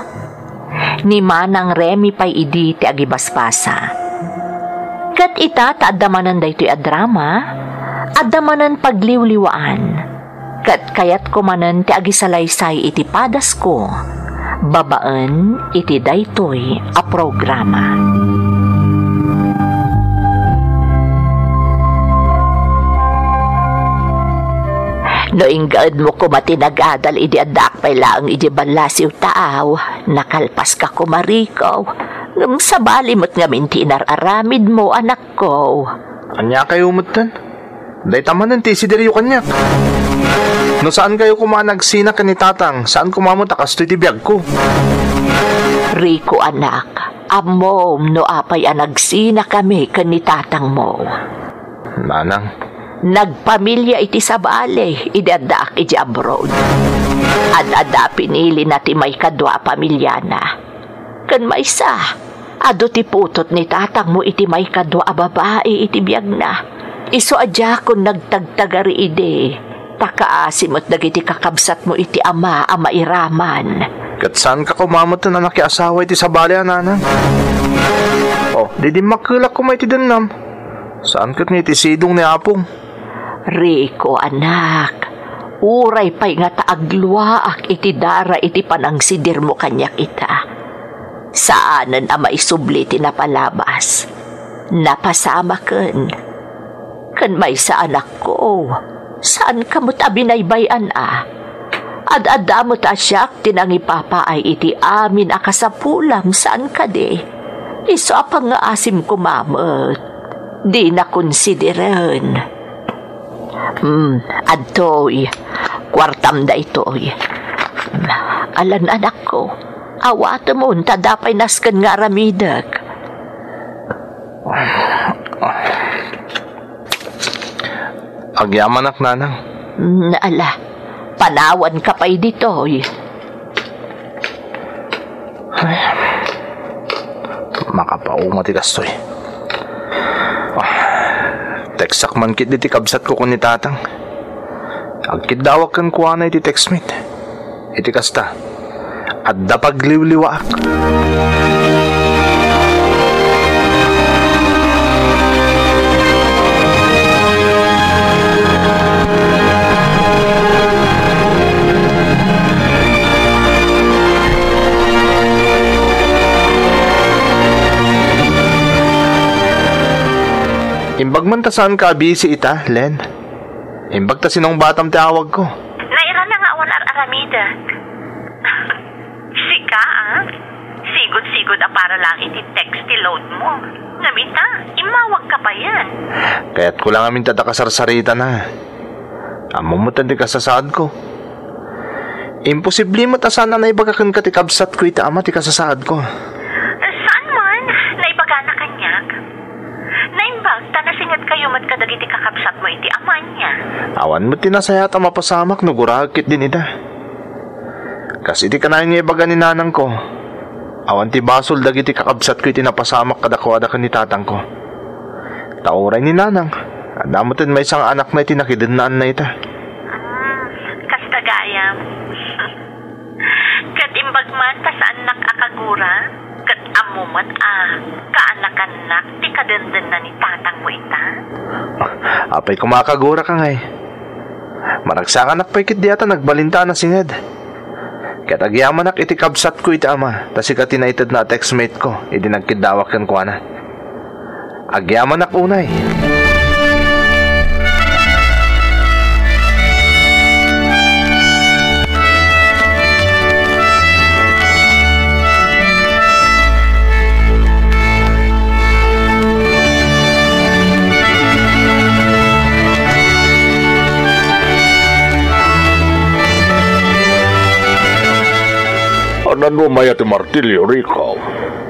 Ni Manang Remy pay idi ti agibaspasa. Ket ita taadamanan daytoy a drama, adamanan pagliwliwaan, ket kayat ko manen ti agisalaysay iti padas ko, babaan iti daytoy a programa. No inggaad mo ko matinagadal iti adak pay laang iti balasiw taaw, nakalpas ka ko marikaw, ngam sabali mo't ngamin tinararamid mo anak ko. Anya kayo umutan? Day tamanan ti sideryo kanyak. No saan kayo kumanagsinak ni tatang? Saan kumamot akas ti biyag ko? Rico anak, amom no apay anagsina kami ni tatang mo. Manang, Nagpamilya iti sabale, idadak iti abroad. Ad-ada pinili na ti may kadwa pamilya na. Kan may sa, ado ti putot ni tatang mo iti may kadwa a babae iti biyag na. Iso adya kung nagtagtagari ide, takaasimot dagiti kakabsat mo iti ama mairaman. kat saan ka kumamot na nakiasawa iti sabali ananang? Oh, di makulak ko may iti danam. Saan kat ni iti sidong ni apong? Rico anak, uray pa'y nga taagluwaak iti dara iti panangsidir mo kanyak ita. Saanan ang maisubli ti napalabas? Napasama ken. Kan may sa anak ko, saan ka mo't abinaybayan Ad-ada mo't asyak tinangipapa ay iti amin akasapulam saan ka de. Iso apang nga asim kumamot. Di na konsideran. Adtoy, kwartam da itoy. Alan anak ko, awata mo, tadapay naskan nga ramidag. Agyaman ak nanang. Ala, panawan ka pa'y ditoy. Ay, makapaunga ti kastoy. Teksak man kit iti kabsat ko kun ni tatang. Agkit dawag kan kuha na iti textmate. Iti kasta. At dapagliwliwaak. Imbag man ta saan ka busy ita, Len. Imbag ta sinong batam ti awag ko. Naira na nga awan aramida. Sika, Sigod-sigod para lang iti-text ti load mo. Namita, imawag ka pa yan. Kaya't ko lang amin tatakasarsarita na. Amo mo tadi kasasaad ko. Imposible mo ta sana na ibagakan ka ti kabsat ko ita ama ti kasasaad ko. Saan man? Naibaga na kanyak? Naimbag, tanasingad kayo mat kadagiti kakabsat mo iti aman niya. Awan mo tinasaya ta mapasamak no guragkit din ita. Kasi di ka na yung ibaga ni nanang ko. Awan ti basol dagiti kakabsat ko iti napasamak kadako-ada ka ni tatang ko. Tauray ni nanang. Adamutin may isang anak na iti nakidinaan na ita. Kasta gayam. Kat imbag man ta saan nakakagura. Kat amumat kaanak-anak ti kadandan na ni tatang mo ita. Apay kumakagura ka ngay. Maragsakan nakpaikit di ata nagbalinta na singed. Kaya tagyamanak iti kabsat ko iti ama. Tas ikatinaitad na textmate ko. Iti nagkidawak yan ko na. Agyamanak unay. Ano maya ti martilyo, Rico?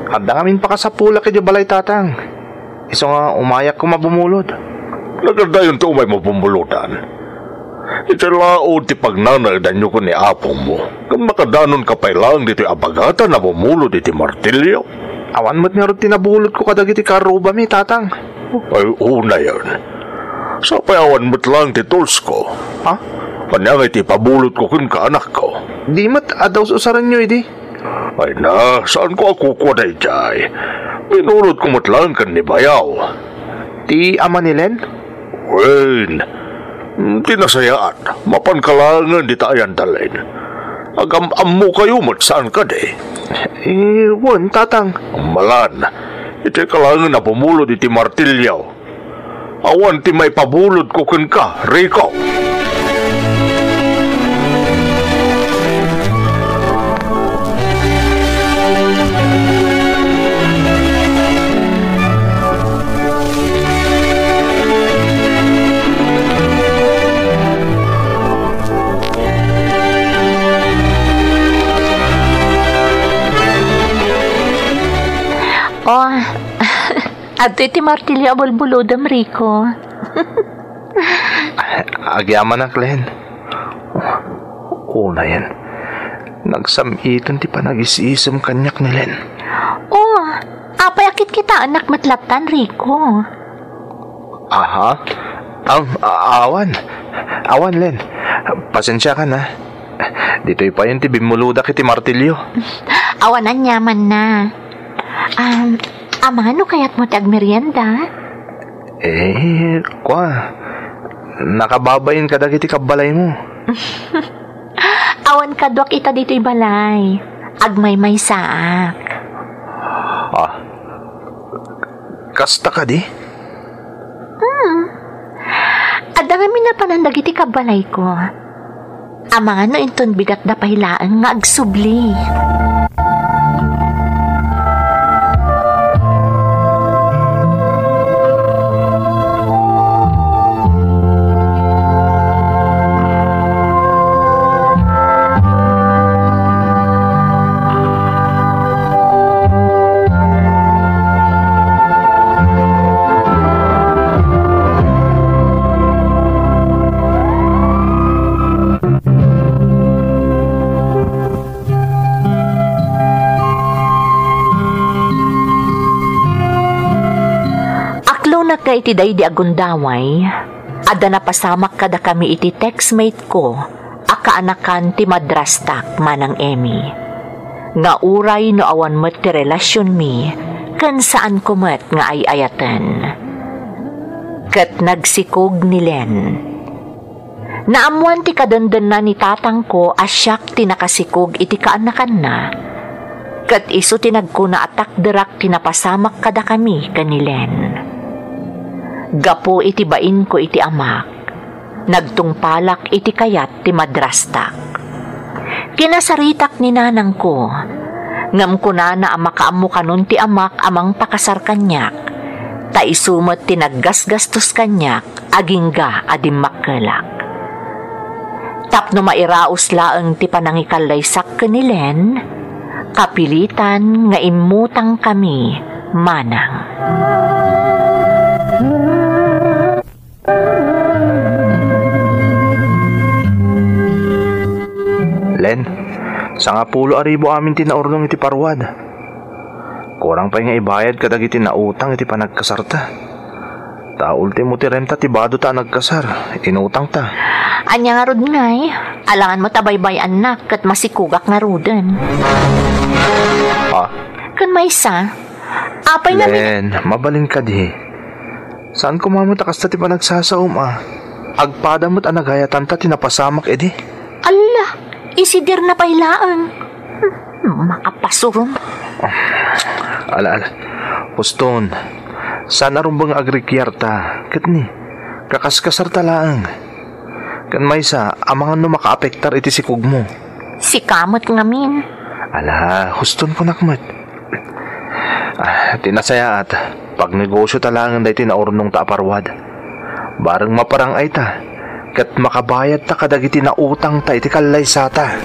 Handa ngamin pa kasapula kay balay tatang. Iso nga umayak ko mabumulod. Naganda yun to may mapumulutan. Iti laod ti pagnanagdan nyo ko ni apong mo. Kung makadanon ka pa lang dito abagata na bumulod iti martilyo. Awan mo't nga rin tinabulod ko kadagiti karuba mi tatang. Ay una yan. Sa payawan mo't lang ti tools ko. Ha? Kanyang iti pabulod ko kun kaanak ko. Di mat adaw susaran nyo iti. Ay na, saan ko ako kuday jay? Pinulot ko mo't lang kan ni Bayaw. Ti ama ni Len? Wen, tinasayaan. Mapankalangan di tayan dalin. Agam-am mo kayo mo't saan ka de? Won, tatang. Malan, iti kalangan na pumulod iti martilyaw. Awan ti may pabulod ko kun ka, Rico. At iti martilyo abulbulodam, Rico. Agyamanak, Len. Una yan. Nagsamitan ti panag-isisam kanyak ni Len. Apay akit kita anak matlatan, Rico. Aha? Awan, Len. Pasensya ka na. Dito'y pa yun ti bimuluda kiti martilyo. Awanan yaman na. Amano kaya't mo tagmerienda? Nakababayin ka dagiti kabalay mo. Awan kadwak ita dito'y balay. Agmay-may saak. Kasta ka di? Adangami na panandag iti kabalay ko. Amano inton bigat na pahilaan nga agsubli. Nga iti day di agundaway, ada na pasamak kada kami iti textmate ko, akaanakan ti madrastak manang Emmy. Nga uray no awan met ti relasyon mi, kan saan ko met nga ay ayatan. Kat nagsikog ni Len. Naamuan ti kadandan na ni tatang ko asyak ti nakasikog iti kaanakan na. Kat iso tinagko na atak derak ti napasamak kada kami kanilen. Gapo iti bain ko iti amak. Nagtungpalak iti kayat ti madrastak. Kinasaritak ni nanang ko. Ngam ko na makaamu kanon ti amak amang pakasar kanyak. Ta isumot ti naggasgastos kanyak agingga adim makkelak. Tapno mairaos laeng ti panangikalaysak kanilen, kapilitan nga imutang kami manang. Len, sa nga 10 aribo amin tinaurnong iti parwad. Kurang pa nga ibayad kadag iti nautang iti panagkasarta. Ta ultimo ti renta ti bado ta nagkasar, inutang ta. Anya nga rod ngay, alangan mo tabaybay anak kat masikugak nga roden. Ha? Kan may isa, apay na Len, mabaling ka di. Saan kumamot kasta ti panagsasaum Agpada mo't anagayatan ta tinapasamak edi. ala, isidir na pailaan. Makapasuron. Ala. Puston, sana rumbang agrikyarta. Katni, kakaskasar talaang. Kan may sa, amangan no makaapektar iti sikug mo. Si kamot ngamin. Ala, huston ko nakmat. Tinasaya at pag negosyo talangan da iti naurnong taaparwad. Barang maparang ay ta, kat makabayad ta kadag iti nautang ta iti kalay sata.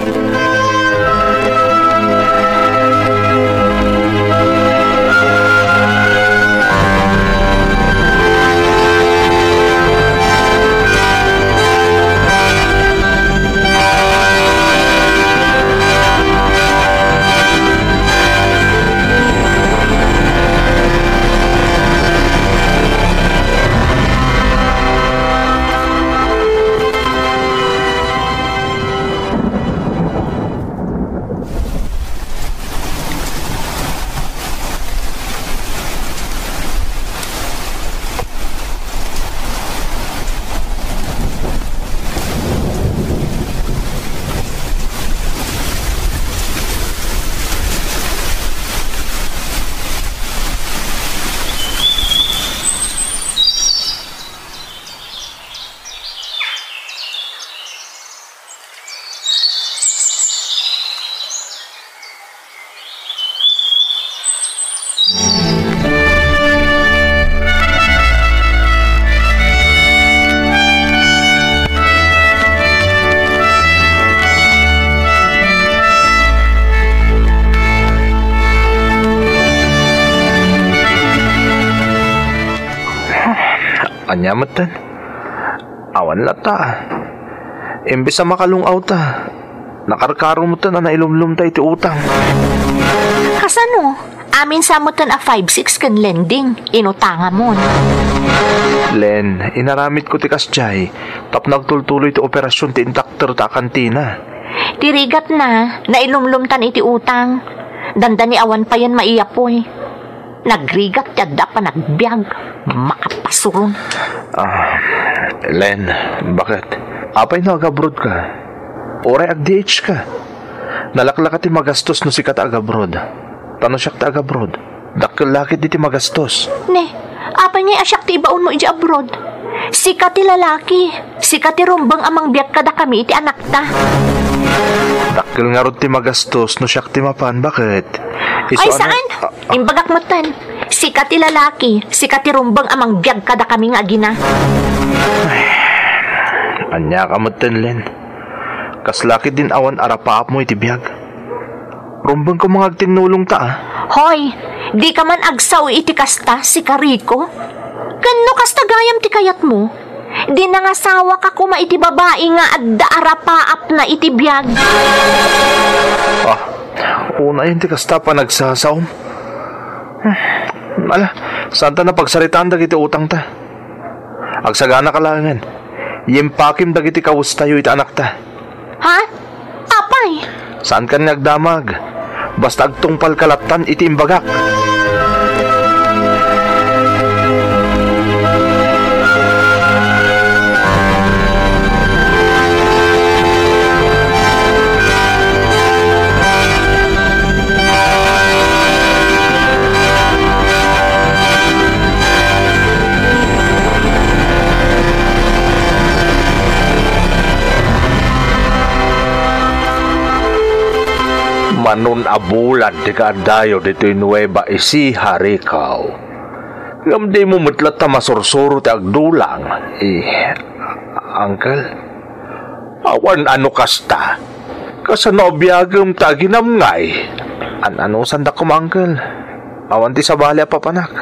Anyamatan. Awan lata. Imbes sa makalungaw ta, nakarkaro mo ta na nailumlum ta iti utang. Kasano? Amin sa mo a 5-6 kan lending. Inutanga mo. Len, inaramit ko ti kasjay. Tap nagtultuloy ti operasyon ti intakter ta kantina. Tirigat na, nailumlumtan iti utang. Dandani awan pa yan maiyapoy. Nagrigat yadda pa nagbiag. Makapasuron. Len, bakit? Apay na agabroad ka? Oray ag-DH ka? Nalaklaka ti magastos no sikat agabrod. Tano siyak ti agabrod? Dakkel lakit di ti magastos. Ne, apay nga asyak ti ibaon mo iti abroad. Sikat ti lalaki. Sikat ti rumbang amang biyak kada kami iti anak ta. Dakkel nga rod ti magastos no siyak ti mapan. Bakit? Ay saan? Imbagak mo tan. Sikat ti lalaki. Sikat ti rumbang amang biyak kada kami nga agina. Anya ka mo tan, Len. Kaslaki din awan arapaap mo iti biyag. Rumbang ko mga agtinulong ta Hoy, di ka man agsaw iti kasta si Kariko? Kano kasta gayam ti kayat mo? Di nangasawa ka kuma iti babae nga adda arapaap na iti biyag. Una yun ti kasta pa nagsasawm. Ala, saan ta na pagsaritaan dagiti utang ta? Agsagana kalangan. Yimpakim dagiti kawustayo iti anak ta. Ha? Apay? Saan ka nagdamag? Basta agtungpal kalaptan iti imbagak. panon abulan ti kaadayo dito'y Nueva Ecija, Rikaw. Ngam di mo matlat na masursuro ti agdulang. Uncle, awan ano kasta? Kasanobiyagam ta ginamngay. Ano sanda ko, uncle? Awan ti sabali papanak.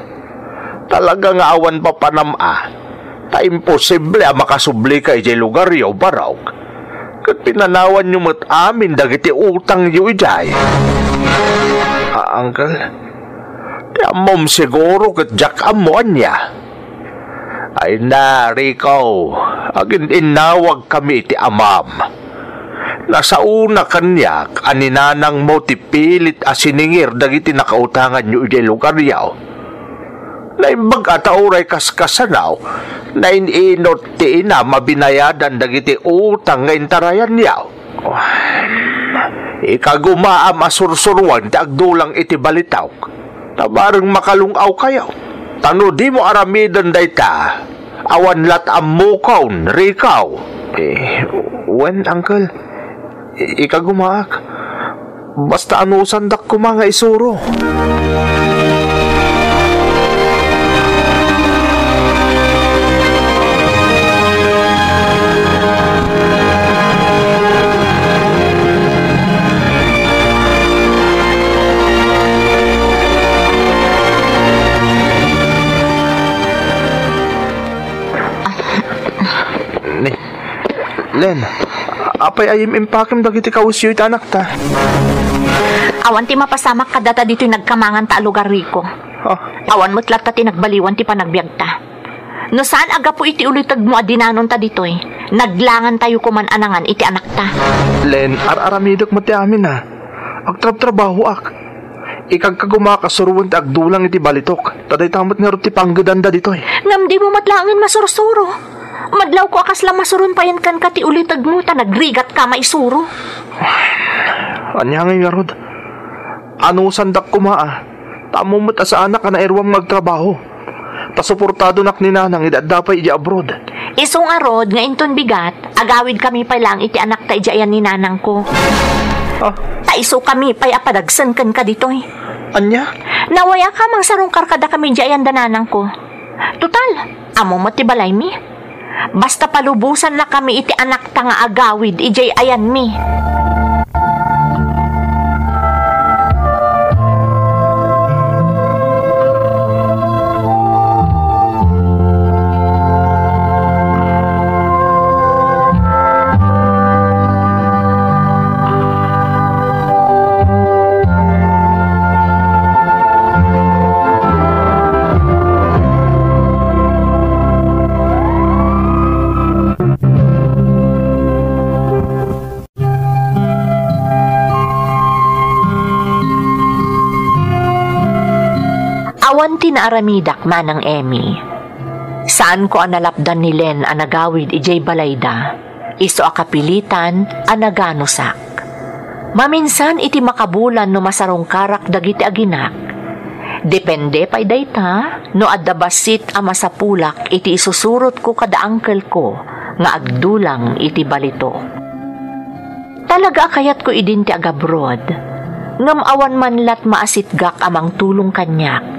Talaga nga awan pa panama. Ta imposible makasubli ka ijay lugar yaw baraw. Kat pinanawan nyo mat amin dagiti utang yu ijay. Uncle? Di amom siguro kat jak amuan niya. Ay na, Rico. Agin inawag kami iti amam. Nasa una kanyak, aninanang mo ti pilit asiningir dagiti nakautangan nyo ijay lugar yaw. Naimbag atauray kaskasanaw, na ininot ti ina mabinayadan dagiti utang nga intarayan yaw. Ikagumaam asursuruan ti agdulang iti balitaw. Tabarang makalungaw kayo. Tano di mo aramidan dayta, awan lat amukaw, Rikaw. When, uncle? Ikagumaak. Basta ano sandak ko mga isuro. Len, apay ayim impakim dagiti kausyo iti anak ta. Awan ti mapasamak ka data dito'y nagkamangan ta lugar Rico. Awan mo't lat ta ti nagbaliwan ti panagbiag ta. No saan aga po iti ulitag mo adinanon ta dito'y. Naglangan tayo kuman anangan iti anak ta. Len, aramidok mo ti amin ha. Agtrab-trabaho ak. Ikagkagumakasurwan ti agdulang iti balitok. Taday tamot nga rin ti panggedanda dito'y. Ngam di mo matlangin masursuro. Madlaw ko akas lang masurun pa yan kan kati ulitag mo ta nagrigat ka maisuro. Anyangay nga rod. Ano sandak kumaa? Tamo mo't sa anak ka na erwang magtrabaho. Tasuportado nak ni nanang idadapay iti abroad. Isong arod nga inton bigat, agawid kami pa lang iti anak ta ijayan ni nanang ko. Taiso kami pa'y apadagsan kan ka dito'y. Anya? Nawaya ka mang sarong karkada kami ijayan da nanang ko. Total, amo mo ti balay mi. Basta palubusan na kami iti anak ta nga agawid ijay ayan mi. Awan tinaaramidak manang Emmy. Saan ko analapdan ni Len anagawid ijay balayda, iso akapilitan anaganusak. Maminsan iti makabulan no masarong karak dagiti aginak. Depende pa'y dayta no addabasit ama sa pulak iti isusurot ko kada angkel ko nga agdulang iti balito. Talaga kayat ko idin ti agabroad, ngam awan man lat maasitgak amang tulong kanyak.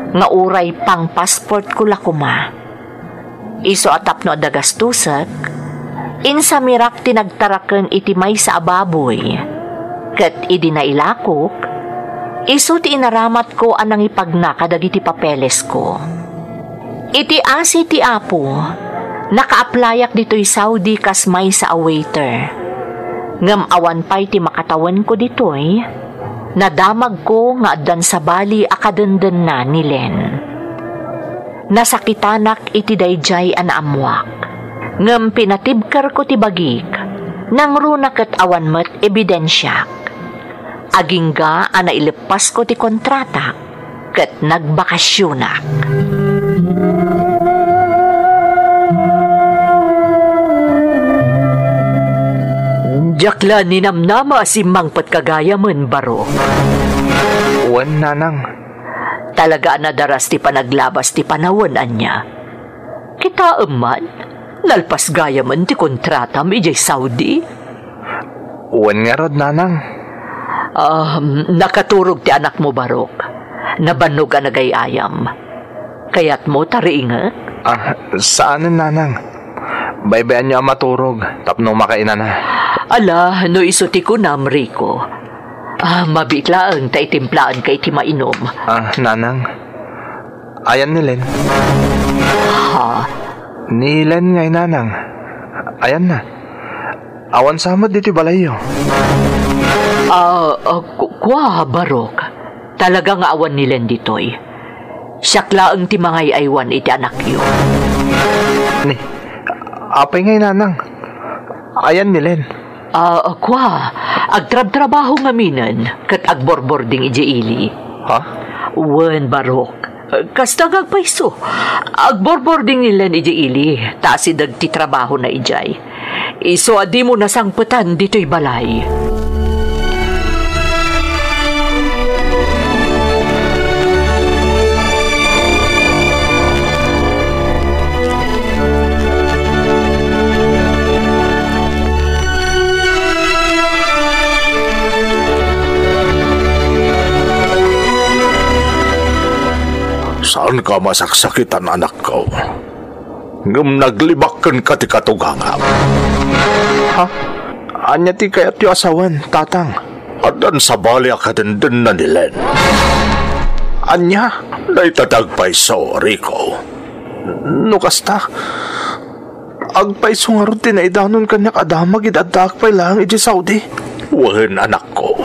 Nga uray pang passport ko lakuma. Iso atap no adagastusak, insa mirak tinagtaraken iti may sa ababoy. Ket idi na ilakok, iso ti inaramat ko anang ipagna kadagiti papeles ko. Iti asi ti apo, nakaaplayak dito'y Saudi kas may sa a waiter. Ngam awan pa'y ti makatawan ko dito'y, nadamag ko nga addan sa bali akadenden na ni Len. Nasakitanak iti dayjay anaamuak. Ngem pinatibkar ko ti bagik, nang runak ket awan met ebidensyak. Agingga ana ilipas ko ti kontrata, ket nagbakasyonak. Jakla ni namnama asimang patkagaya men baro. Wan nanang. Talaga na daras ti panaglabas ti panawan anya. Kita eman, nalpas gaya man ti kontrata mi jay Saudi. Wan nga rod nanang. Nakaturog ti anak mo, Barok. Nabanog ka nagayayam. Kaya't mo tariinga? Saan nanang? Baybayan niya maturog, tapno makaina na. Ala, no isuti ko na, Rico. Mabitlaang ta itimplaan kay ti mainom. Nanang, ayan ni Len. Ha? Ni Len ngay nanang. Ayan na. Awan samad dito balayo. Kwa, Barok. Talagang awan ni Len ditoy. Siyaklaan ti mangay aywan iti anak yo. Ni, apay ngay nanang. Ayan ni Len. Kwa, agtrab-trabaho nga minan, kat agborbording iji ili. Ha? Wen, Barok. Kasta gagpaiso. Agborbording ni Len iji ili, taasidag ti trabaho na ijay. Iso adi mo nasangputan dito'y balay. Saan ka masaksakitan, anak ko? Ngam naglibakan ka ti katugangam. Ha? Anya ti kayat yu asawan, tatang. Adan sa bali akadenden na ni Len. Anya? Naitadagpay so, Rico. No kasta? Agpay sungarot din na idanon kanyak adamag idadakpay lang iji Saudi. Wahin, anak ko.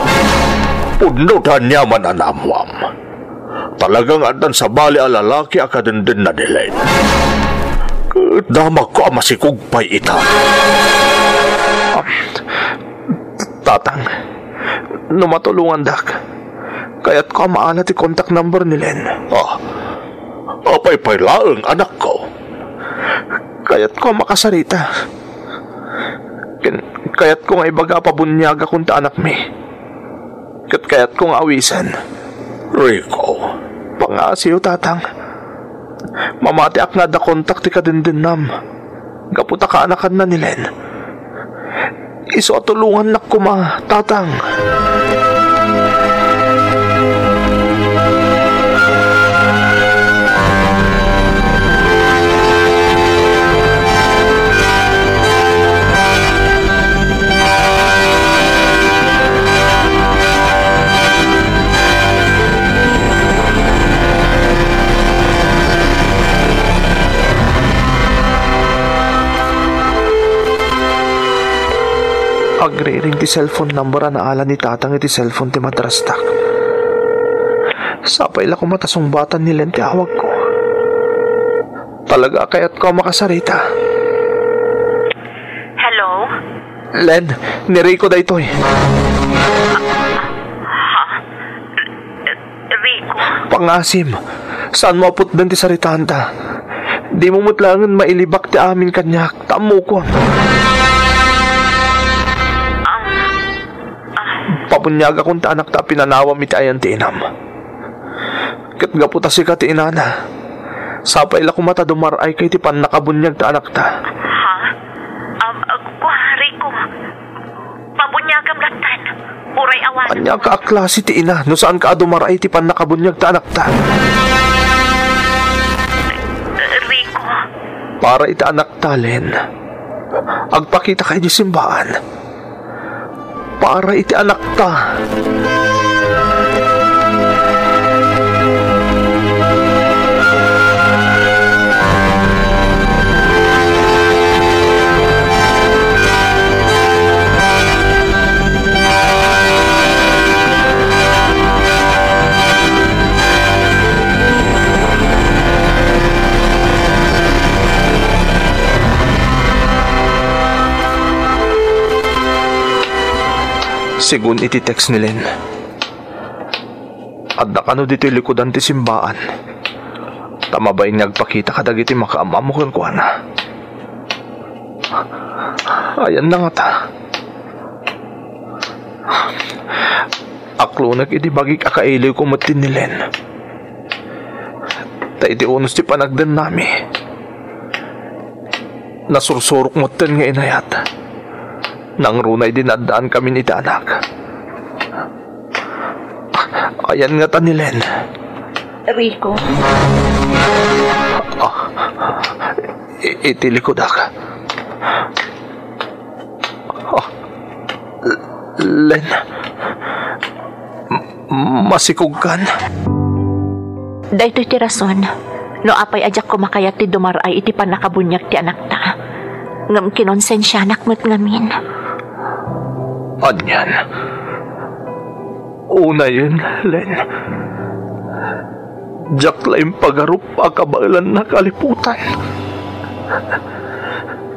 Punutan niya man anamwam. Talagang adan sa bali alalaki akadenden na ni Len. Damag ko ang masikugpay ita. Tatang, numatulungan dak. Kaya't ko maalat ti contact number ni Len. Apay laeng, anak ko. Kaya't ko makasarita. Kaya't ko nga ibaga pabunyaga kung ta anak mi. Kaya't ko nga awisan. Rico. Pangasiyo, tatang. Mamati ak nga da kontak ti kadindinam. Gaputa ka anakan na ni Len. Iso atulungan nak kuma, tatang. Agre-ring ti cellphone number na ala ni tatang iti cellphone ti madrastak. Sapay la kumatasungbatan ni Len ti awag ko. Talaga kaya't ko makasarita. Hello? Len, ni Rico da ito'y. Rico? Pangasim, saan mo apot din ti saritaan ta? Di mo mutlangan mailibak ti amin kanyak. Tamo ko. Papunyaga kung ta anak ta pinanawam iti ayan ti inam. Kat gaputa si ka ti inana. Sapay la kumata dumaray kay ti pan nakabunyag ta anak ta. Ha? Rico. Pabunyagam latan. Uray awan. Anya ka aklasi ti ina. No saan ka dumaray ti pan nakabunyag ta anak ta. Rico. Para iti anak ta, Len. Agpakita kay di simbahan. Para iti anak ta. Sigun iti text ni Len. Adda kano dito likodan ti simbaan. Tamabay nagpakita kadag iti makaamamukon ko na. Ayan na nga ta. Aklunak iti bagik akailiw ko matin ni Len. Ta iti unos ti panagdan nami. Nasursurok matin nga inayat. Nang runay dinadaan kami ni anak. Ayan nga ta ni Len. Rico. Itilikod ako. Len, masikog kan. Daytoy ti rason. No apay ajak ko makayat ti dumaray iti panakabunyak ti anak ta. Ngam kinonsensyanak mo't ngamin. Anyan. Una yun, Len. Diyak laing pagarup akabalan na kaliputan.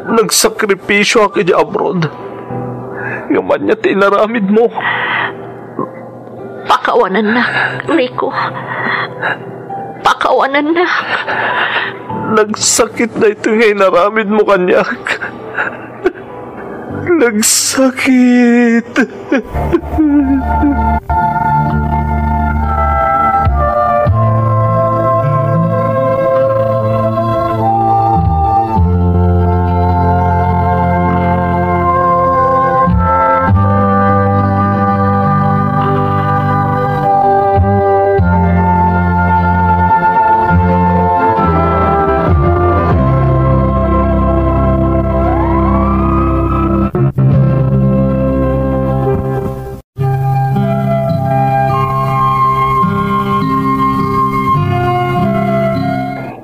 Nagsakripisyo ako di abroad. Yaman niya tinaramid mo. Pakawanan na, Rico. Pakawanan na. Nagsakit na ito ngay naramid mo kanyak. Nagsakit.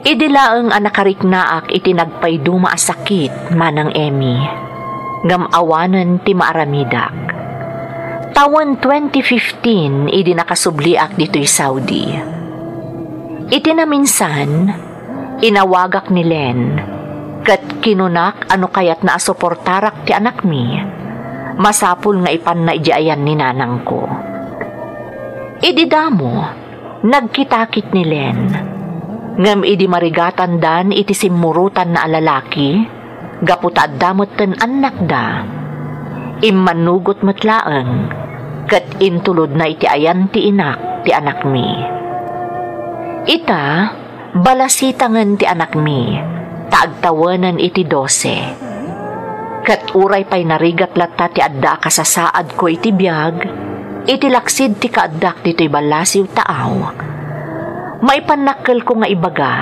Idilaang anakariknaak itinagpay duma asakit manang Emmy. Ngam awanan ti maaramidak. Taon 2015 idi nakasubliak dito'y Saudi. Iti na minsan, inawagak ni Len, kat kinunak ano kayat na asuportarak ti anak mi. Masapul nga ipan na idiayan ni nanang ko. Idi damo, nagkitakit ni Len. Ngam idi marigatan dan iti simurutan na alalaki, gaputad damot ten anak da. Immanugot matlaeng, kat intulod na iti ayan ti inak ti anak mi. Ita, balasitangan ti anak mi, taagtawanan iti 12. Kat uray pa'y narigat lata ti adda kasasaad ko iti biyag, iti laksid ti kaaddak dito'y balasiw taaw. Maipanakkel ko nga ibaga,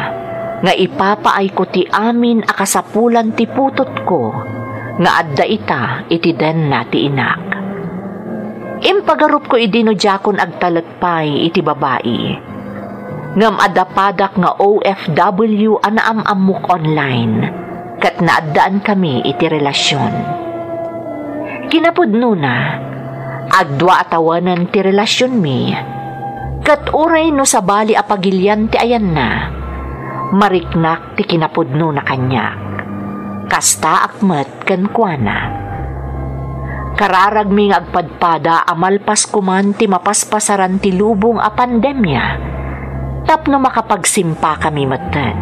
nga ipapaay ko ti amin akasapulan ti putot ko, nga adda ita iti den na ti inak. Impagarup ko idino jakon agtalagpay iti babae. Ngam adapadak nga OFW anaamamok online, kat naaddaan kami iti relasyon. Kinapudno na, agdwa atawanan ti relasyon mi, kat uray no sa bali apagilyan ti ayan na, mariknak ti kinapudno na kanyak, kasta akmet ken kuana. Kararag mi nga agpadpada amalpas kuman ti mapaspasaran ti lubong a pandemya, tapno makapagsimpa kami meten.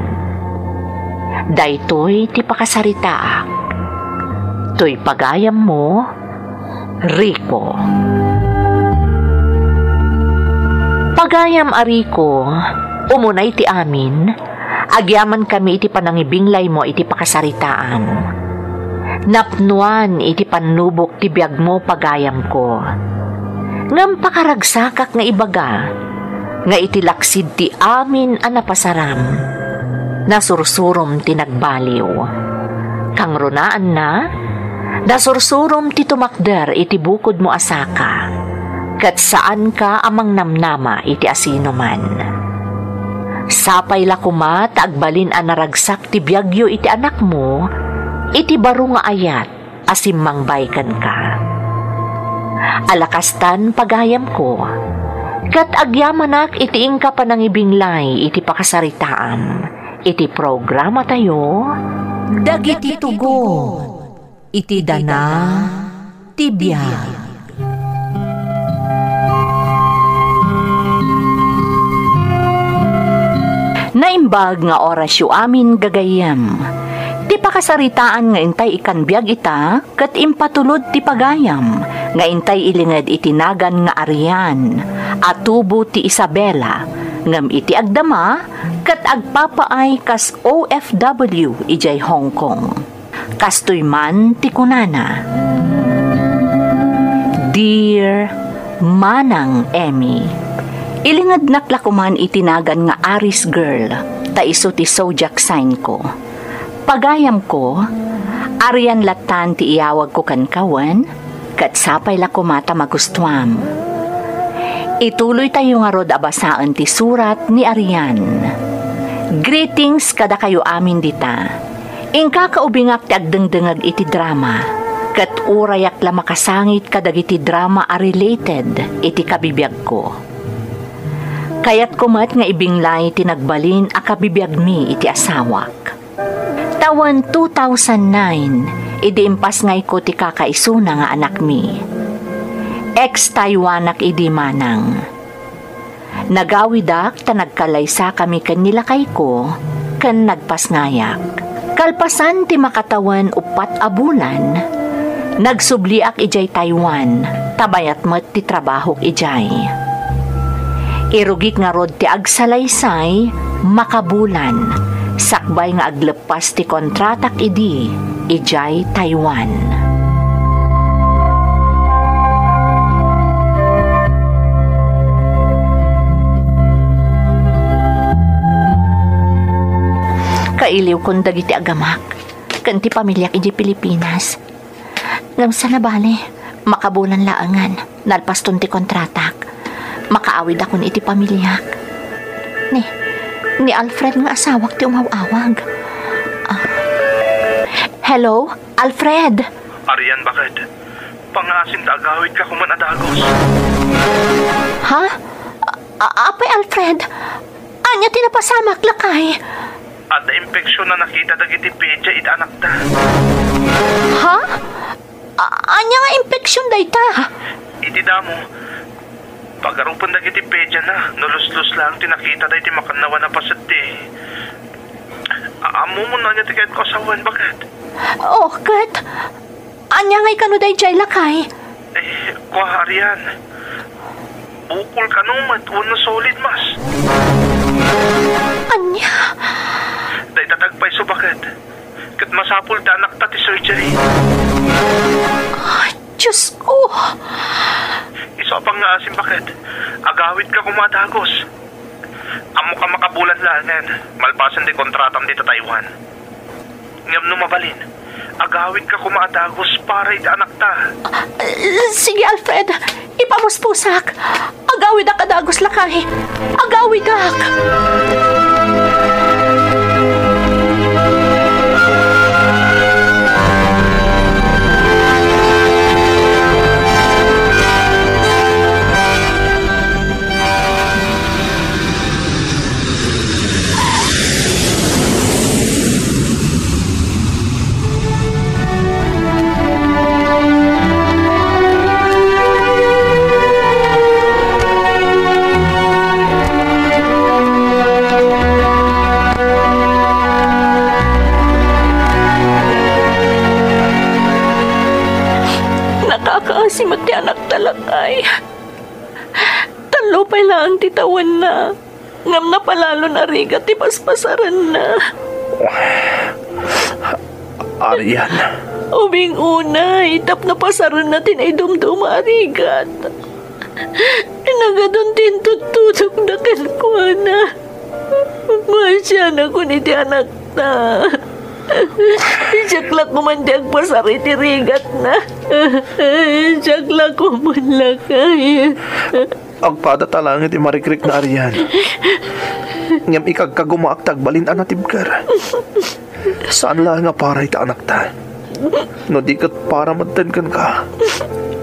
Daytoy ti pakasaritaak, toy pagayam mo, Rico. Pagayam ariko, umunay ti amin, agyaman kami iti panangibinglay mo iti pakasaritaan. Napnuan iti panubok ti biyag mo pagayam ko. Ngam pakaragsakak nga ibaga, nga iti laksid ti amin a napasaram, nasursurom ti nagbaliw. Kang runaan na, nasursurom ti tumakder iti bukod mo asaka, kat saan ka amang namnama iti asino man. Sapay lakuma taagbalin a naragsak ti biyagyo iti anak mo, iti baro nga ayat asimmang baykan ka. Alakastan pagayam ko, kat agyamanak iti ingka panangibinglay iti pakasaritaan, iti programa tayo, Dagiti Tugon, iti dana ti biyag. Naimbag nga orasyo amin gagayam. Ti pakasaritaan nga intay ikan biyag ita, kat impatulod ti pagayam, nga intay ilingad itinagan nga Arian, atubo ti Isabela, ngam iti agdama, kat agpapaay kas OFW ijay Hong Kong. Kastoy man ti kunana. Dear Manang Emmy, Ilingad naklakuman itinagan nga Aris girl, ta iso ti zodiac sign ko. Pagayam ko, Arian latan ti iyawag ko kan kawan, kat sapay la kumata magustuam. Ituloy tayo nga rod abasaan ti surat ni Arian. Greetings kada kayo amin dita. Ingka kaubingak ti agdengdengag iti drama, kat urayak la makasangit kadag iti drama a related iti kabibiyag ko. Kayat kumat nga ibinglay tinagbalin a kabibiyag mi iti asawak. Tawan 2009, idiimpas ngay ko ti kakaisuna nga anak mi. Ex-Taiwanak idi manang. Nagawidak ta nagkalaysa kami kan nilakay ko, kan nagpasngayak. Kalpasan ti makatawan upat a bulan, nagsubliak ijay Taiwan, tabayat met ti trabahok ijay. Irugik nga rod ti agsalaysay, makabulan, sakbay nga aglepas ti kontratak idi, ijay Taiwan. Kailiw kong dagiti agamak, kanti pamilyak iji Pilipinas. Ngamsa na bale, makabulan laangan, nalpaston ti kontratak. Makaawid akon iti pamilyak. Ni Alfred nga asawak ti umawawag. Hello, Alfred? Arian, bakit? Pangasim ta agawid ka kuman adagos. Ha? Apay, Alfred? Anya tinapasamak lakay? At na impeksyon na nakita dagiti pedya iti anak ta. Ha? Anya nga impeksyon dayta? Iti damo. Pagarupan dagiti pedya na, nulus-lus lang tinakita dahiti makanawa na pasati. Amo mo na niya ti kahit kasawan, bakit? Oh, kat. Anya nga ikano day lakay? Kwa, Arian. Bukol ka numat, uno solid mas. Anya? Day tatagpay so bakit? Kat masapul ta anak ta ti surgery. Diyos ko. Iso pang nga asim, bakit? Agawid ka kumadagos. Amo ka makabulan langan. Malpasan di kontratam dito Taiwan. Ngam numabalin. Agawid ka kumadagos para iti anak ta. Sige, Alfred. Ipamuspusak. Agawid ak adagos lakay. Agawid ak. Nakakaasimot ti anak talakay. Talupay lang titawan na. Ngam na palalo na rigat ti paspasaran na. Arian. Ubing una, itap na pasaran natin ay dumduma arigat. Nagadun din tutudok na kalkuha na. Masya na ko ni ti anak na. Siyaklak mo man di agpasari ti rigat na. Siyaklak mo man lakay. Ang padatalangit ti marikrik na Arian. Ngam ikagkagumaak tagbalin anatibkar. Saan lang nga para ita anak ta? No di kat para madtenkan ka.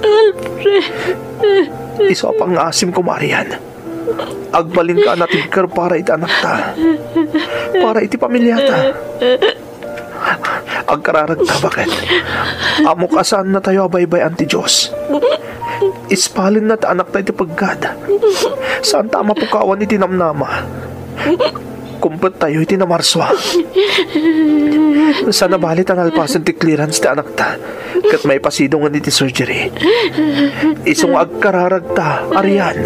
Alfred. Iso pang asim ko, Marian. Agbalin ka anatibkar para ita anak ta. Para iti pamilya ta. Agkararag ta, bakit? Amo kasaan na tayo abaybay anti Diyos. Ispalin na ta anak tayo iti paggad. Saan ta mapukawan iti namnama? Kumpet tayo iti namarswa. Sana balit ang alpasan ti clearance ti anak ta. Kat may pasidungan iti surgery. Isong agkararag ta, Arian.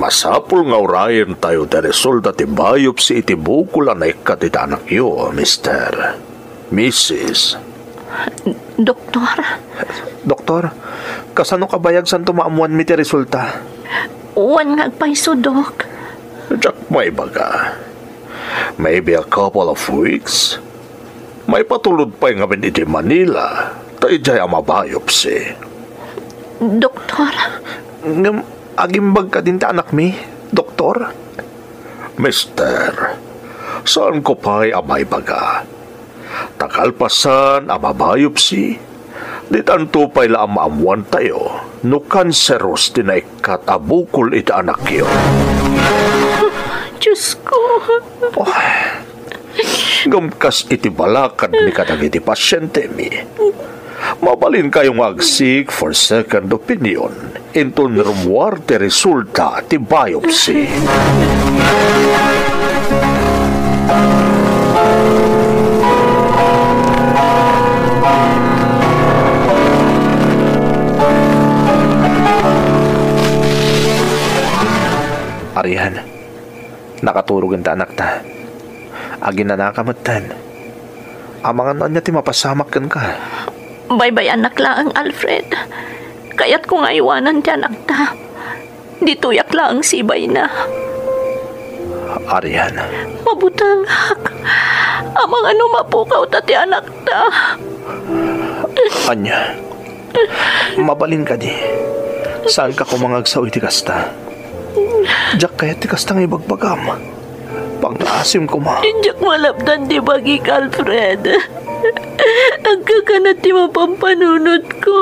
masapul nga urayan tayo da resulta ti biopsy iti bukol na ikatita anak yo, Mr. Mrs. Doktor, kasano kabayag san tumaamuan mi ti resulta? Uwan nga agpaiso, Dok. Jack may baga. Maybe a couple of weeks. May patulod pa nga bin iti Manila. Tayo jay ama biopsy. Doktor, Agimbag ka din ta anak mi, doktor? Mister, saan ko pa'y amay baga? Takalpasan ama biopsy. Di tanto pa'y la amaamuan tayo. No kanseros tinaikat abukol iti anak yo. Diyos ko. Gamkas iti balakad ni katag iti pasyente mi. Mabalin kayong mag-seek for second opinion into nirumuarte resulta ti biopsy. Arihan, nakaturugan ta anak ta. Agin na nakamatan. Amangan na niya ti mapasamak kan ka. Bye-bye anak lang, Alfred. Kaya't ko nga iwanan ti anak ta. Dituyak lang sibay na. Arihan, Mabutangak. Amang ano mapukaw ta ti anak ta. Anya, mabalin ka di. Saan ka kumangagsaw iti kasta? Diyak kaya ti kastang ibagbagam. Pang-asim ko ma. Diyak malapdan di bagi ka, Alfred. Ang kakanat di mapampanunod ko.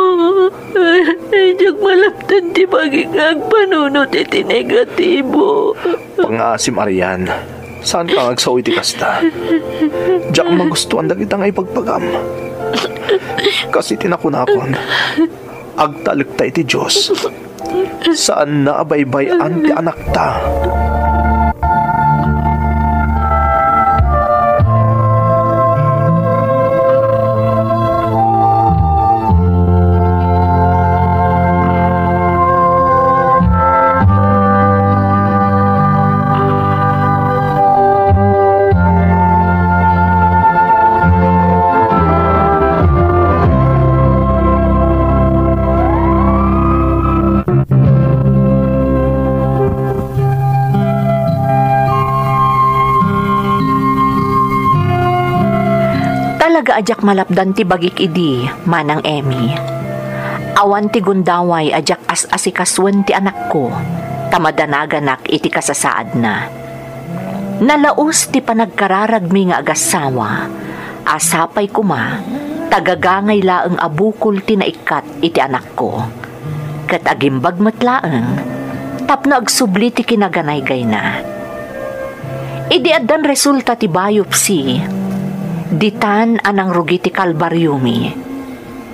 Diyak malapdan di bagi ka agpanunod iti negatibo. Pang-asim Arian. Saan ka ngagsaw iti kasta? Diyak magustuhan da kita nga ibagbagam. Kasi tinakunakon. Agtalikta iti Diyos. Saan na abaybay-an ti anak ta? Talaga ajak malapdan ti bagik idi, manang Emmy. Awan ti gundaway ajak as-asikaswan ti anak ko, tamadanaganak iti kasasaad na. Nalaos ti panagkararagmi nga agasawa, asapay kuma, tagagangay laeng abukol ti naikat iti anak ko. Kat agimbag matlaeng, tapno agsubli ti kinaganay-gay na. Idi addan resulta ti biopsy, ditan anang rugi ti kalbaryumi.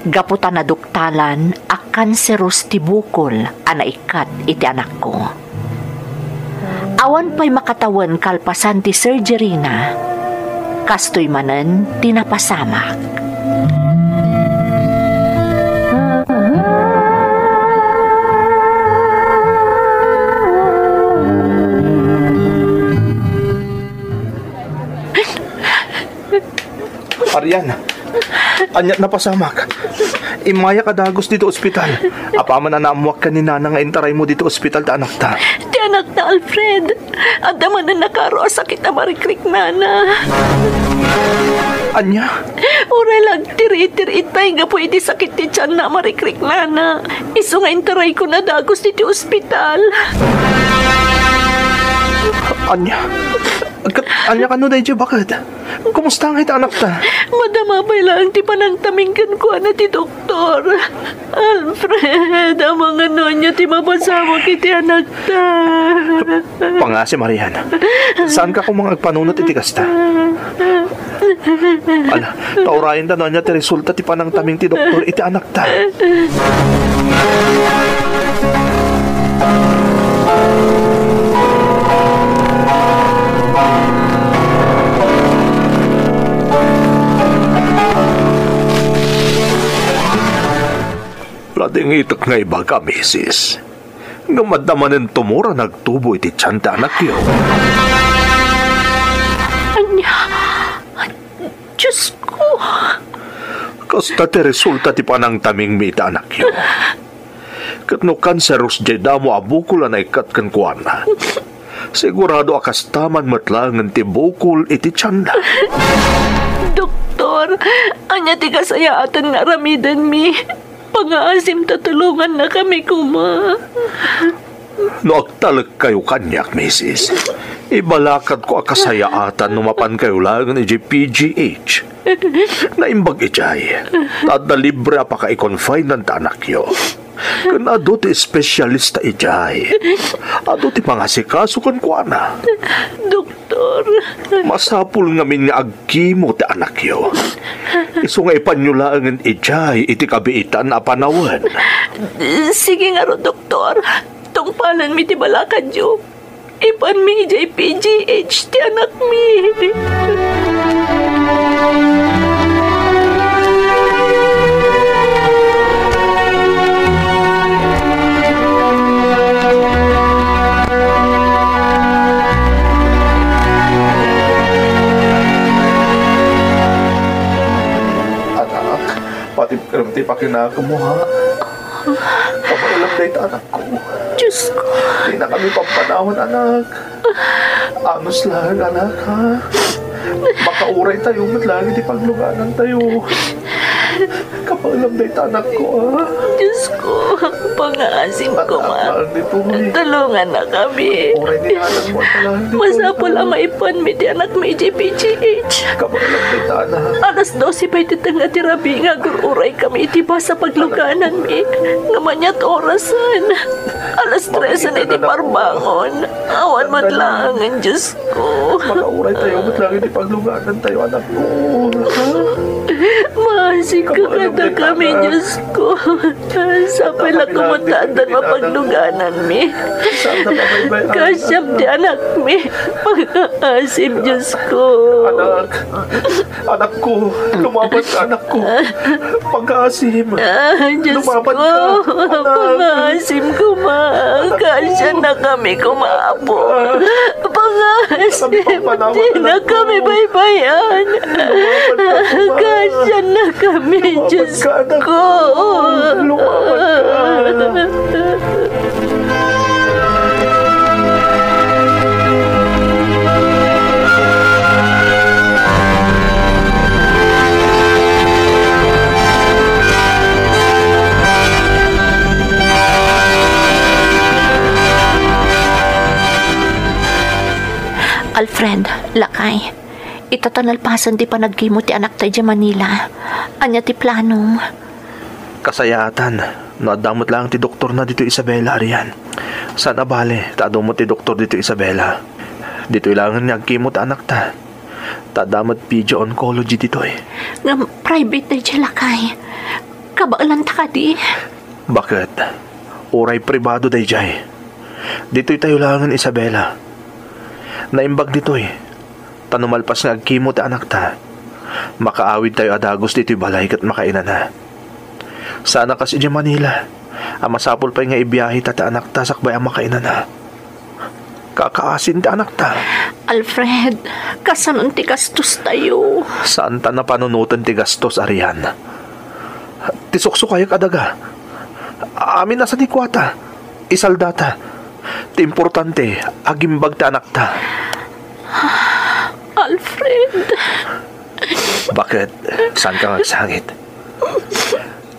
Gaputan na duktalan a kanseros ti bukol anaikat iti anak ko. Awan pa'y makatawan kalpasan ti surgery na. Kastoy manen tinapasamak. Arian, anyat na pasamak. Imaya ka dagos dito ospital. Apaman na naamuak ka ni Nana nga intaray mo dito ospital ta anak ta. Ti anak na Alfred, adaman na nakaro sakit na marikrik nana. Anya? Urelag tiri-tiri itay nga po iti sakit ti tiyan na marikrik nana. Iso nga intaray ko na dagos dito ospital. Anya? Anya ka no dahil bakit? Kumusta ang ita anak ta? Madamabay lang ti panangtaminggan ko na ti doktor. Alfred, amang ano niya ti mapasama kiti anak ta. Pangasi Marian, saan ka kung mga agpanunot iti kasta? Ala, taurayan ta niya ti resulta ti panangtaming ti doktor iti anak ta. Lading itak nga iba ka, misis. Nga madamanin tumura nagtubo iti tiyan ti anak yo. Anya, Diyos ko. Kasta ti resulta ti panang taming mi iti anak yo. Kat no kanseros jay damo abukol na ikat kan kuana. Sigurado akas taman matlangan ti bukol iti tiyan na. Doktor, anya ti kasayaatan nga ramidan mi. Pangaasim tatulungan na kami kuma. No agtalag kayo kanyak, Mrs. Ibalakad ko akasayaatan numapan kayo lang ni PGH. Naimbag ijay. Tada libre pa ka i-confine ng tanak yo. Kan ado ti espesyalista ijay. Ado ti mga sikasukan ko na. Doktor. Masapul ngamin nga agkimo ti anak yo. Iso nga ipanyulaangan ijay iti kabiitan na panawan. Sige nga ro, doktor. Tungpalan mi ti balakad yo. Ipan mi ijay PGH ti anak mi. Pati karamti pakinaka mo, ha? Kapailang dahit anak ko. Diyos ko. Di na kami pampanawan, anak. Anos lang, anak, ha? Makauray tayo, matlagi di pagluganan tayo. Kapailang dahit anak ko, ha? Diyos ko. Pangaasim ko, ma. Tulungan na kami. Uray ni anak mo, talang di Masapol ang maipan mi ti anak mi ijay PGH. Kapailang dahit anak. Alas 12 pa iti tanga ti rabi nga gururay kami iti ba sa pagluganan mi. Nga manyat orasan. Alas 13 na iti parbangon. Awan matlangan, Diyos ko. Makauray tayo, matlagi di pagluganan tayo, anak ko. Masig ka kada kami, Diyos ko. Sa pala kumatadan mapagluganan mi. Kasyam ti anak mi. Pag-aasim, Diyos ko. Anak ko, lumaban ka, anak ko. Pag-aasim. Diyos Lumaban ko. ka, anak. Pag-aasim ko, ma. Kasya na kami kumapo. Pag-aasim. Di na kami baybayan. Kasya na kami, Diyos ko. Lumaban ka. Alfred, lakay. Itatanalpasan ti panagkimo ti anak tayo Manila. Anya ti planong. Kasayatan. Nadamot lang ti doktor na dito Isabela ariyan. Sana bale, tado mo ti doktor dito Isabela. Dito ilangan niya agkimo ti anak ta. Tadamot PG oncology dito eh. Nga private tayo dyan, lakay. Kabaalan ta ka di. Bakit? Uray pribado day jay. Dito'y tayo langan Isabela. Naimbag dito eh. Tanumalpas nga agkimo ti anak ta. Makaawid tayo adagos dito'y balay kat makainan na. Sana kasi di Manila. Ang masapol pa nga ibiyahe ta anak ta sakbay ang makainan na. Kakaasin ti anak ta. Alfred, kasanon ti gastos tayo. Saan ta na panunutan ti gastos ariyan? Tisukso kayo kadaga. Amin na sa dikwata. Isaldata. Ti importante, agimbag ti anak ta. Alfred. Bakit? Saan ka magsangit?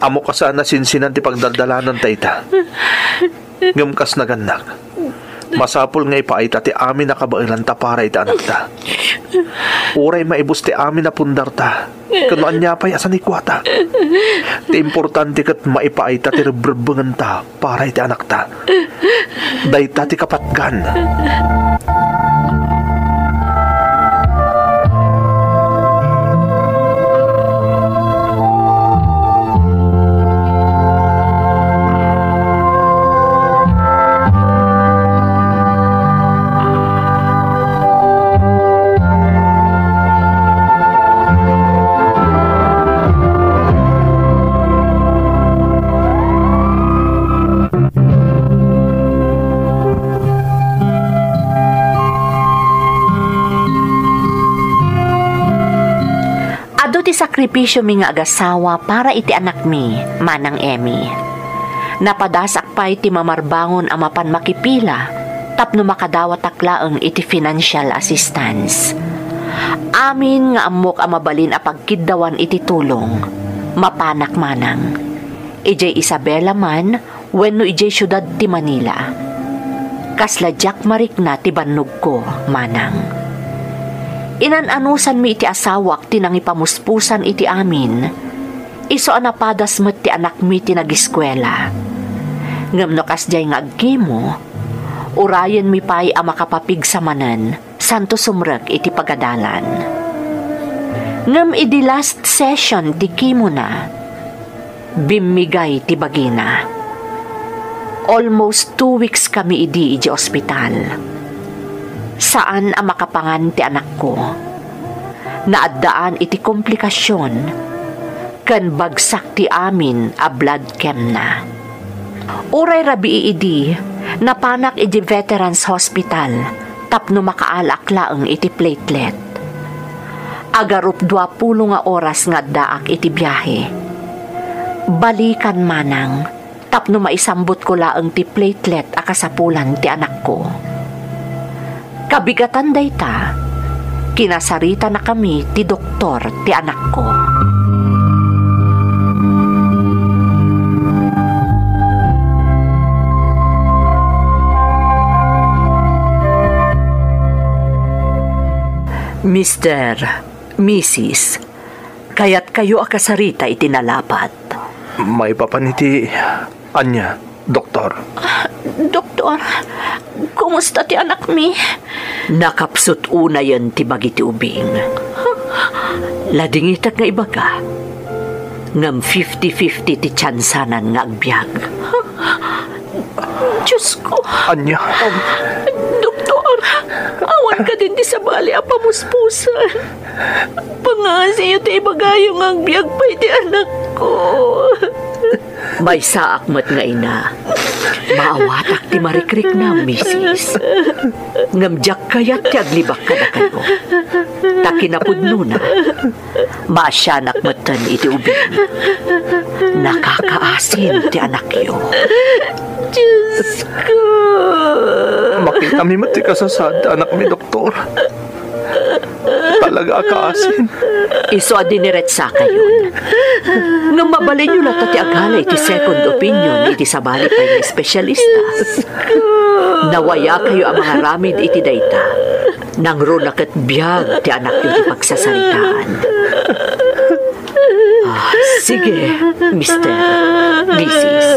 Amo ka sana sinsinan ti pagdaldalanan tayta. Ngamkas na ganak. Masapul nga ipaita ti amin na kabailan ta para iti anak ta. Uray maibus ti amin na pundar ta. Kano anya pa'y asan ikwata. Ti importante kat maipaita ti reberbengan ta para iti anak ta. Dayta ti kapatgan. sakripisyo mi nga agasawa para iti anak mi, Manang Emmy. Napadasak pa iti mamarbangon a mapan makipila, tapno makadawat aklaeng iti financial assistance. Amin nga amok a mabalin a pagkiddawan iti tulong, mapanak manang. Ijay Isabela man, wenno ijay syudad ti Manila. Kasla Jack Marikna ti bannog ko, manang. Inananusan mi iti asawak ti nangipamuspusan iti amin. Iso anapadas met ti anak mi ti nagiskwela. Ngem no kasjay nga agkimo, urayen mi pay a makapapig sa manen, santo sumrek iti pagadalan. Ngem idi last session ti kimo na, bimmigay ti bagina. Almost 2 weeks kami idi ospital. Saan ang makapangan ti anak ko? Naaddaan iti komplikasyon, kan bagsak ti amin a blood chem na. Uray rabi idi, napanak iti Veterans Hospital, tapno makaalak laeng iti platelet. Agarup 20 nga oras nga daak iti biyahe. Balikan manang, tapno maisambot ko laeng ti platelet a kasapulan ti anak ko. Kabigatan dayta, kinasarita na kami ti doktor ti anak ko. Mr., Mrs., kaya't kayo akasarita itinalapat. May papaniti, Anya, doktor. Doktor, kumusta ti anak mi? Nakapsut una yan ti bagi ti ubing. Ladingitak nga iba ka. Ngam 50-50 ti tsansanan nga agbyag. Diyos ko. Anya. Doktor, awan ka din di sa bali a pamuspusan. Pangasiyo ti ibagayong agbyag pa iti anak ko. May saak mat nga ina. Maawatak ti marikrik na, misis. Ngamjak kayat ti aglibak ka na kayo. Takinapudno na. Maasyanak matan iti ubing. Nakakaasin ti anak yo. Diyos ko. Makita mi mati kasasad, anak mi, doktor. Talaga kaasin. Iso adiniret sa kayo. Nang mabalin nyo lang ti agala iti second opinion iti sabali pa yung espesyalista. Nawaya kayo ang mga ramid iti dayta. Nang runak at biyag ti anak yung ti pagsasalitaan. Sige, Mr. Mrs.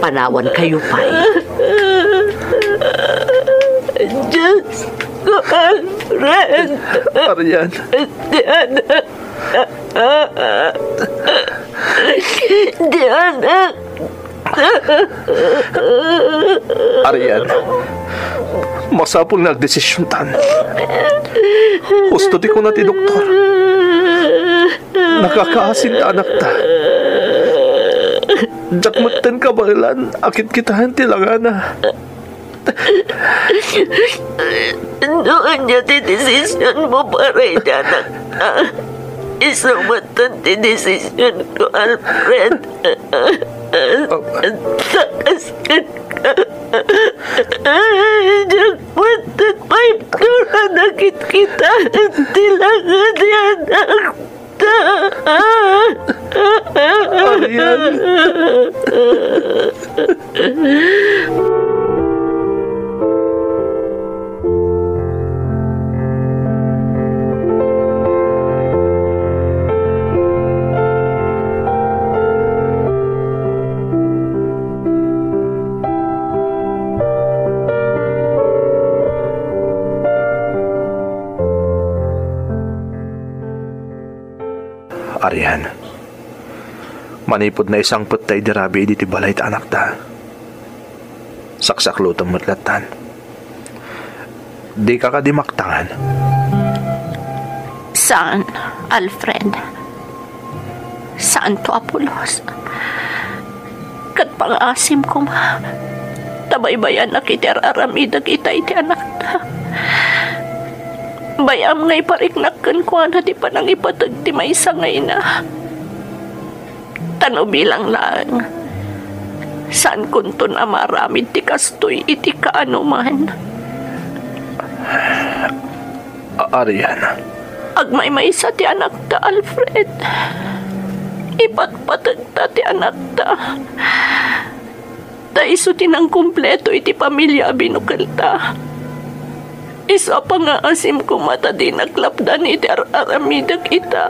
Panawan kayo pa'y. Just go, Alfred. Arian. Diana. Arian. Masapul nagdesisyon tan. Gusto di ko na ti doktor. Nakakaasin ta anak ta. Jakmatan ka balan, akit kitahan ti langana. Doon niya ti desisyon mo para iti anak na. Isumatan ti desisyon ko, Alfred. Takaskan ka. Jakmatan pa iptura nakit kita. Tilangan ni anak ta. Arian. Arian, manipod na isang putay dirabi di balay ta anak ta. Saksak lutong matlatan. Di ka kadimaktangan. Saan, Alfred? Saan to, Apolos? Kat pangasim ko ma. Tabaybayan na kiti aramida kita iti anak ta. Bayam ngay pariknakan ko na di pa nang ipatag ti may sangay na. Tano bilang lang. Saan kunton amaramid ti kastoy iti kaano man. Arian. Agmay-may sa ti anak ta, Alfred. Ipatpatag ta ti anak ta. Daiso tinang kumpleto iti pamilya binukal ta. Isa pa nga asim ko mata di naglapdan iti aramidag ita.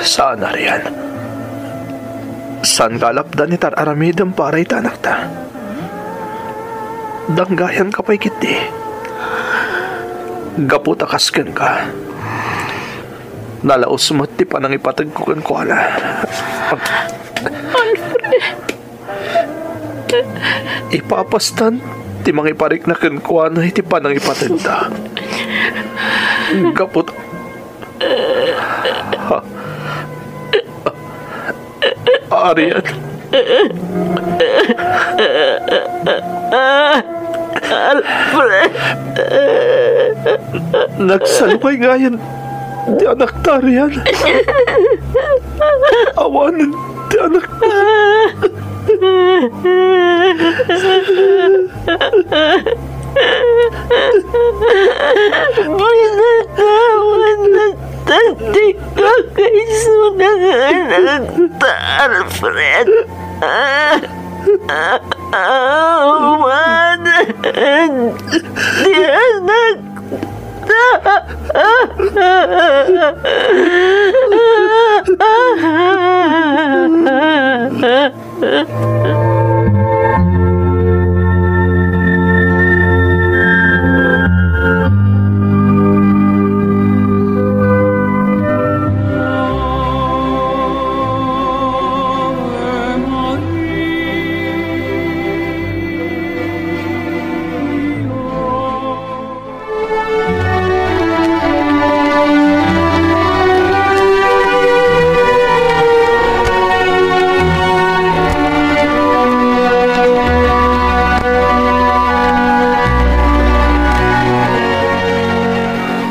Saan, Arian? Saan kalapdan iti aramidam para ita anak ta? Danggayan ka pa'y kiti. Gaputa kasken ka. Nalaos mo ti pa nang ipatagkukan ko ala. Alfred. Ipapastan ti mga ipariknakan ko na iti pa nang ipatagda. Gaputa. Arian. Alfred. Nagsalubay nga yan di anak ta, Arian. Awanan di anak ta. Binatawan na tati ko kay sunang anak ta, Alfred. Awanan di anak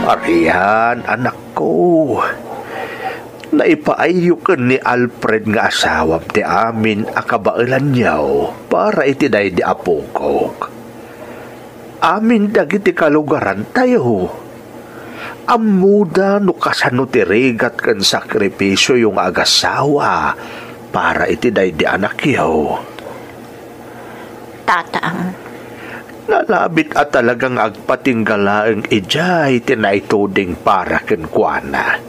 Arian, anak ko. Naipaayukan ni Alfred nga asawam ti amin akabailan niyaw para itiday di apukok. Amin dagiti kalugaran tayo. Amuda no kasano ti regat kan sakripisyo yung agasawa para itiday di anak yaw. Tatang. Nalabit at talagang agpatinggalaang ijay tinaituding para kenkwana.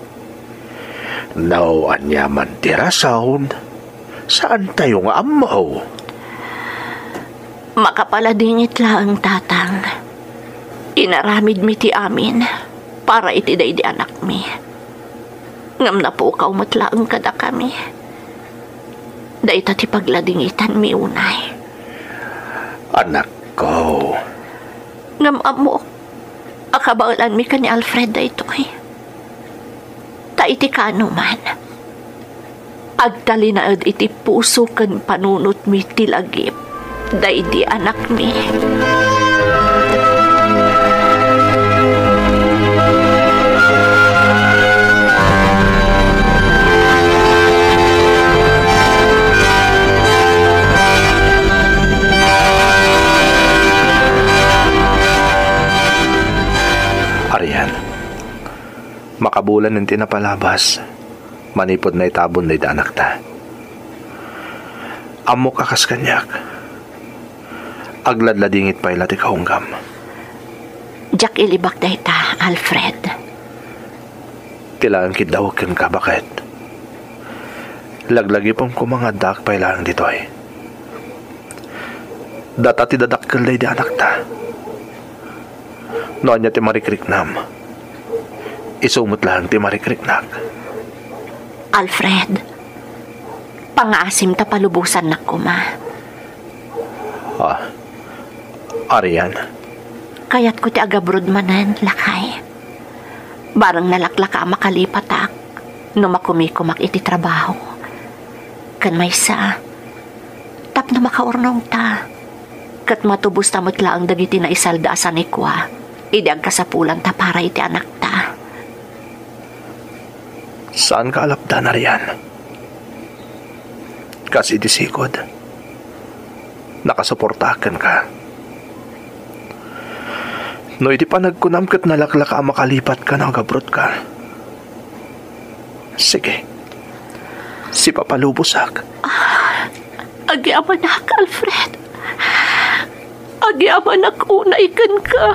Nauan niya man tirasaon, saan tayo nga amaw? Makapaladingit lang, tatang. Inaramid mi ti amin para itiday di anak mi. Ngam na po kaumatlaang kada kami. Daita ti pagladingitan mi unay. Anak ko. Ngam amo, akabalan mi ka ni Alfred da ito eh. Taiti ka man. Agtalinaad iti puso kan panunot mi tilagip. Day di anak mi. Arian, makabulan ng tinapalabas, manipod na itabon na anak ta. Amo kakas kanyak, agladladingit pa ilati kahunggam. Jack ilibak da ita, Alfred. Kailangan kidawagin ka, bakit? Laglagi pong kumangadak pa ilang dito eh. Data ti dadakkel day di anak ta. Noon niya ti marikriknam. Isumot lang ti marikriknak. Alfred, pangaasim ta palubusan na kuma. Arian. Kayat ko ti agabrod manan, lakay. Barang nalaklaka makalipatak, no makumikumak iti trabaho. Kan may sa, tap na makaurnong ta. Kat matubos tamot lang dagiti na isaldaasan ikwa, Idi ang kasapulan ta para iti anak ta. Saan ka alapda na riyan? Kasi di sikod. Nakasuportakan ka. No, iti pa nagkunam kat nalaklak ka makalipat ka na gabrot ka. Sige. Si papalubusak. Agiamanak, Alfred. Agiamanak una ikan ka.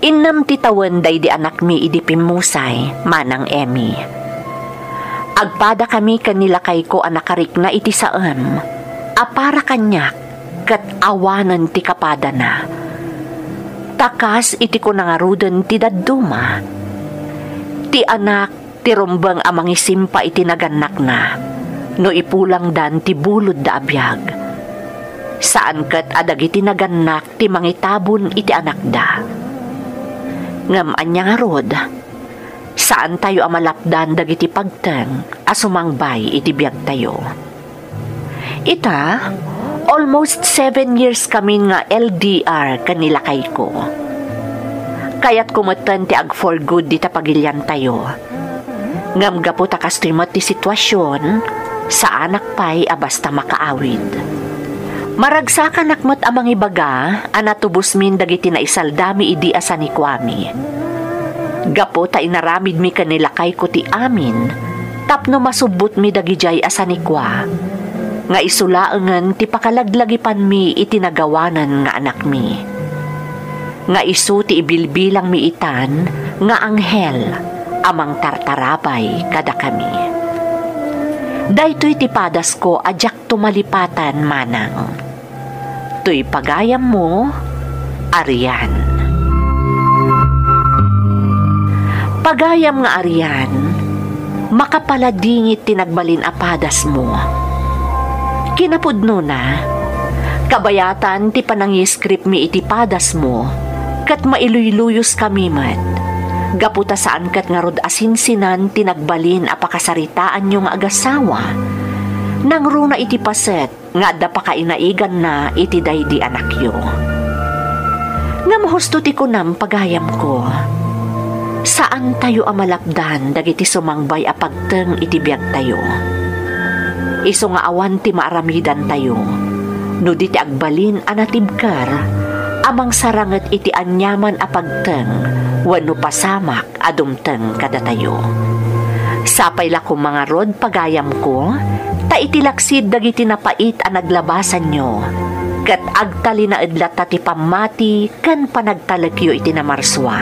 Innam titawan day di anak mi idi pimusay, manang Emmy. Agpada kami kanilakay ko anakarik na iti saam, apara kanyak, kat awanan ti kapada na. Takas iti ko nangarudan ti dadduma. Ti anak, ti rumbang amang isimpa iti naganak na, no ipulang dan ti bulod da abiyag. Saan kat adag iti naganak ti mangitabon iti anak da. Ngam anya nga rod, saan tayo amalapdan dagiti pagteng asumangbay iti biyag tayo. Ita, almost 7 years kami nga LDR kanilakay ko. Kaya't kumatan ti ag for good di tapagilyan tayo. Ngam gapo takastrimot ti sitwasyon, sa anak pa'y abasta makaawid. Maragsakan nakmat amang ibaga, anatubos min dagiti na isaldami idi asan ni Kwami. Gapo ta inaramid mi kanilakay ko ti amin, tapno masubot mi dagijay asan ni Kwa. Nga isulaangan ti pakalaglagipan mi itinagawanan nga anak mi. Nga isu ti ibilbilang mi itan, nga anghel, amang tartarabay kada kami. Daytoy ti padas ko ajak tumalipatan manang. Tuy pagayam mo, Arian. Pagayam nga Arian, makapaladingit tinagbalin apadas mo. Kinapudno na, kabayatan ti panangiskrip mi iti padas mo, kat mailuyluyos kami mat. Gaputa saan kat nga rod asinsinan tinagbalin apakasaritaan yung agasawa. Nang runa iti paset, nga da pa kainaigan na iti daydi anak yo. Nga mahusto ti kunam pagayam ko. Saan tayo amalapdan dagiti sumangbay a pagteng iti biyag tayo. Isu nga awan ti maaramidan tayo. No di ti agbalin anatibkar, amang saranget iti anyaman a pagteng, wano pasamak adumteng kada tayo. Sapay la ko mga rod pagayam ko, ta itilaksid dagiti napait a naglabasan nyo, kat agtali na idlata ti pamati kan panagtalagyo iti namarswa.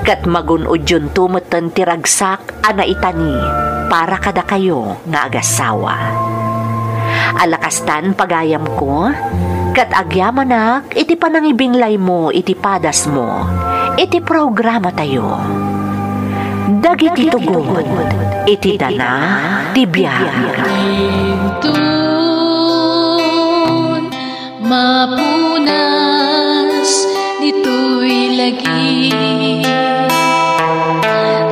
Kat magunod yun tumutan ti ragsak a naitani para kada kayo nga agasawa. Alakastan pagayam ko, kat agyamanak iti panangibinlay mo iti padas mo, iti programa tayo. Dagiti tugod, iti dana, ti biyag. Tun, mapunas, dito'y lagi.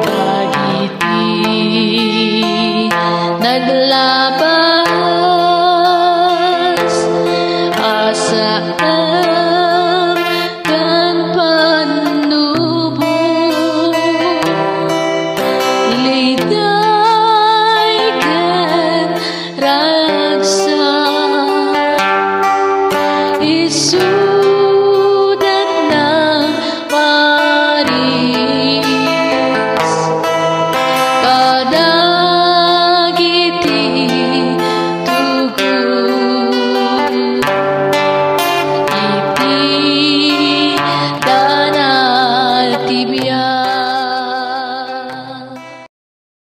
Dagiti, naglabas, asaan, kan panubo. Isudat ng pari